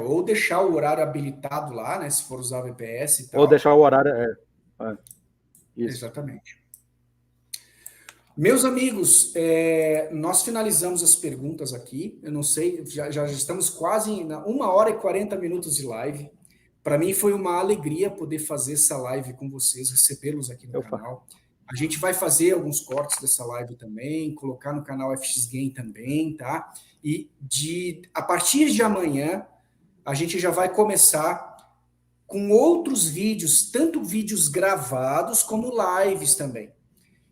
Ou deixar o horário habilitado lá, né? Se for usar VPS e tal. Ou deixar o horário. Isso. Exatamente. Meus amigos, nós finalizamos as perguntas aqui. Eu não sei, já estamos quase na 1h40 de live. Para mim foi uma alegria poder fazer essa live com vocês, recebê-los aqui no canal. A gente vai fazer alguns cortes dessa live também, colocar no canal FX Game também, tá? E a partir de amanhã, a gente já vai começar com outros vídeos, tanto vídeos gravados como lives também.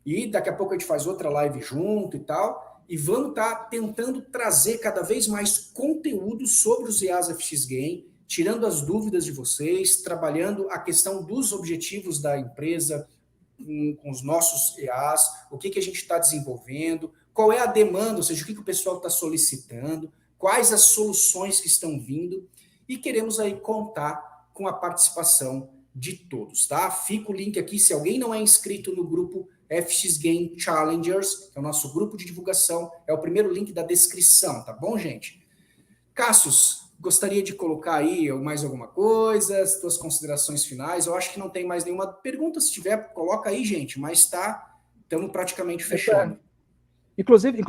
E daqui a pouco a gente faz outra live junto e tal, e vamos estar tentando trazer cada vez mais conteúdo sobre os IAs FX Game, tirando as dúvidas de vocês, trabalhando a questão dos objetivos da empresa com os nossos EAs, o que a gente está desenvolvendo, qual é a demanda, ou seja, o que o pessoal está solicitando, quais as soluções que estão vindo, e queremos aí contar com a participação de todos, tá? Fica o link aqui, se alguém não é inscrito no grupo FX Game Challengers, que é o nosso grupo de divulgação, é o primeiro link da descrição, tá bom, gente? Cassius, gostaria de colocar aí mais alguma coisa, as tuas considerações finais. Eu acho que não tem mais nenhuma pergunta. Se tiver, coloca aí, gente. Mas estamos praticamente fechando. Inclusive,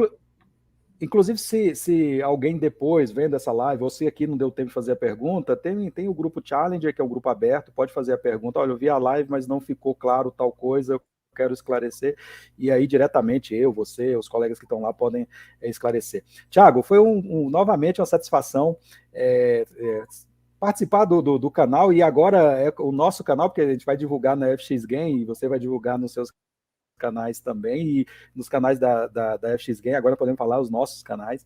Inclusive, se alguém depois, vendo essa live, você aqui não deu tempo de fazer a pergunta, tem o grupo Challenger, que é um grupo aberto, pode fazer a pergunta, olha, eu vi a live, mas não ficou claro tal coisa, eu quero esclarecer, e aí diretamente eu, você, os colegas que estão lá podem esclarecer. Tiago, foi novamente uma satisfação participar do canal, e agora é o nosso canal, porque a gente vai divulgar na FX Game, e você vai divulgar nos seus canais também, e nos canais da FX Game, agora podemos falar os nossos canais.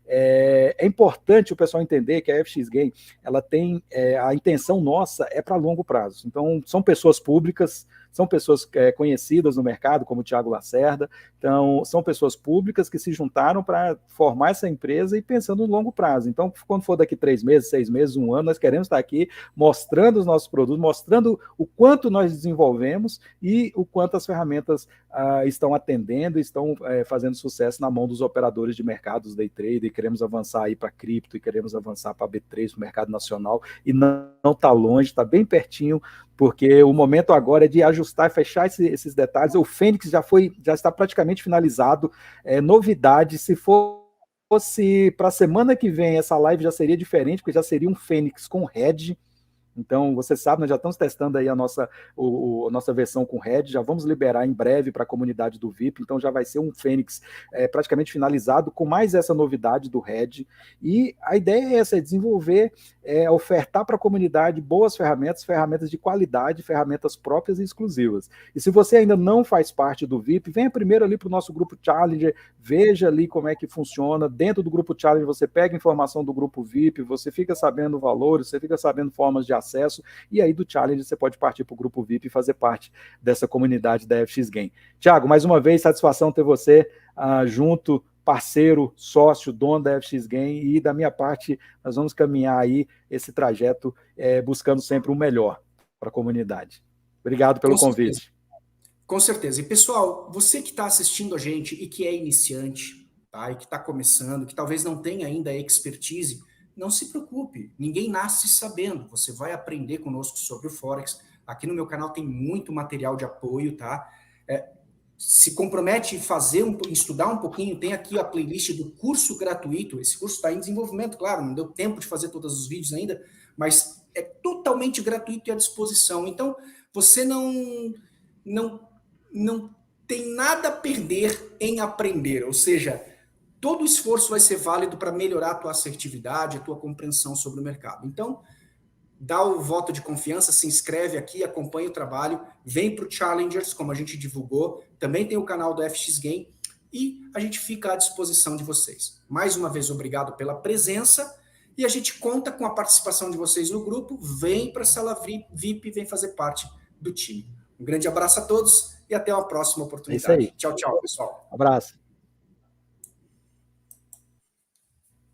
É importante o pessoal entender que a FX Game, ela tem, a intenção nossa é para longo prazo. Então, são pessoas públicas, são pessoas conhecidas no mercado, como o Thiago Lacerda, então, são pessoas públicas que se juntaram para formar essa empresa e pensando no longo prazo. Então, quando for daqui 3 meses, 6 meses, 1 ano, nós queremos estar aqui mostrando os nossos produtos, mostrando o quanto nós desenvolvemos e o quanto as ferramentas estão atendendo, estão fazendo sucesso na mão dos operadores de mercado, dos day trader, e queremos avançar aí para cripto, e queremos avançar para B3, para o mercado nacional, e não está longe, está bem pertinho, porque o momento agora é de ajustar e fechar esses detalhes. O Fênix já está praticamente finalizado, novidade, se fosse para a semana que vem, essa live já seria diferente, porque já seria um Fênix com Red. Então, você sabe, nós já estamos testando aí a nossa versão com Red, já vamos liberar em breve para a comunidade do VIP, então já vai ser um Fênix praticamente finalizado, com mais essa novidade do Red, e a ideia é essa, é desenvolver, ofertar para a comunidade boas ferramentas de qualidade, ferramentas próprias e exclusivas. E se você ainda não faz parte do VIP, venha primeiro ali para o nosso grupo Challenger, veja ali como é que funciona. Dentro do grupo Challenger você pega informação do grupo VIP, você fica sabendo valores, você fica sabendo formas de acesso, e aí do Challenge você pode partir para o grupo VIP e fazer parte dessa comunidade da FX Game. Tiago, mais uma vez, satisfação ter você junto, parceiro, sócio, dono da FX Game, e da minha parte, nós vamos caminhar aí esse trajeto buscando sempre o melhor para a comunidade. Obrigado pelo convite. Com certeza. E pessoal, você que está assistindo a gente e que é iniciante, tá? E que está começando, que talvez não tenha ainda a expertise, não se preocupe, ninguém nasce sabendo, você vai aprender conosco sobre o Forex. Aqui no meu canal tem muito material de apoio, tá? Se compromete em estudar um pouquinho, tem aqui a playlist do curso gratuito, esse curso está em desenvolvimento, claro, não deu tempo de fazer todos os vídeos ainda, mas é totalmente gratuito e à disposição. Então, você não tem nada a perder em aprender, ou seja, todo o esforço vai ser válido para melhorar a tua assertividade, a tua compreensão sobre o mercado. Então, dá o voto de confiança, se inscreve aqui, acompanha o trabalho, vem para o Challengers, como a gente divulgou, também tem o canal do FX Game, e a gente fica à disposição de vocês. Mais uma vez, obrigado pela presença, e a gente conta com a participação de vocês no grupo. Vem para a sala VIP, vem fazer parte do time. Um grande abraço a todos e até uma próxima oportunidade. É isso aí. Tchau, tchau, pessoal. Abraço.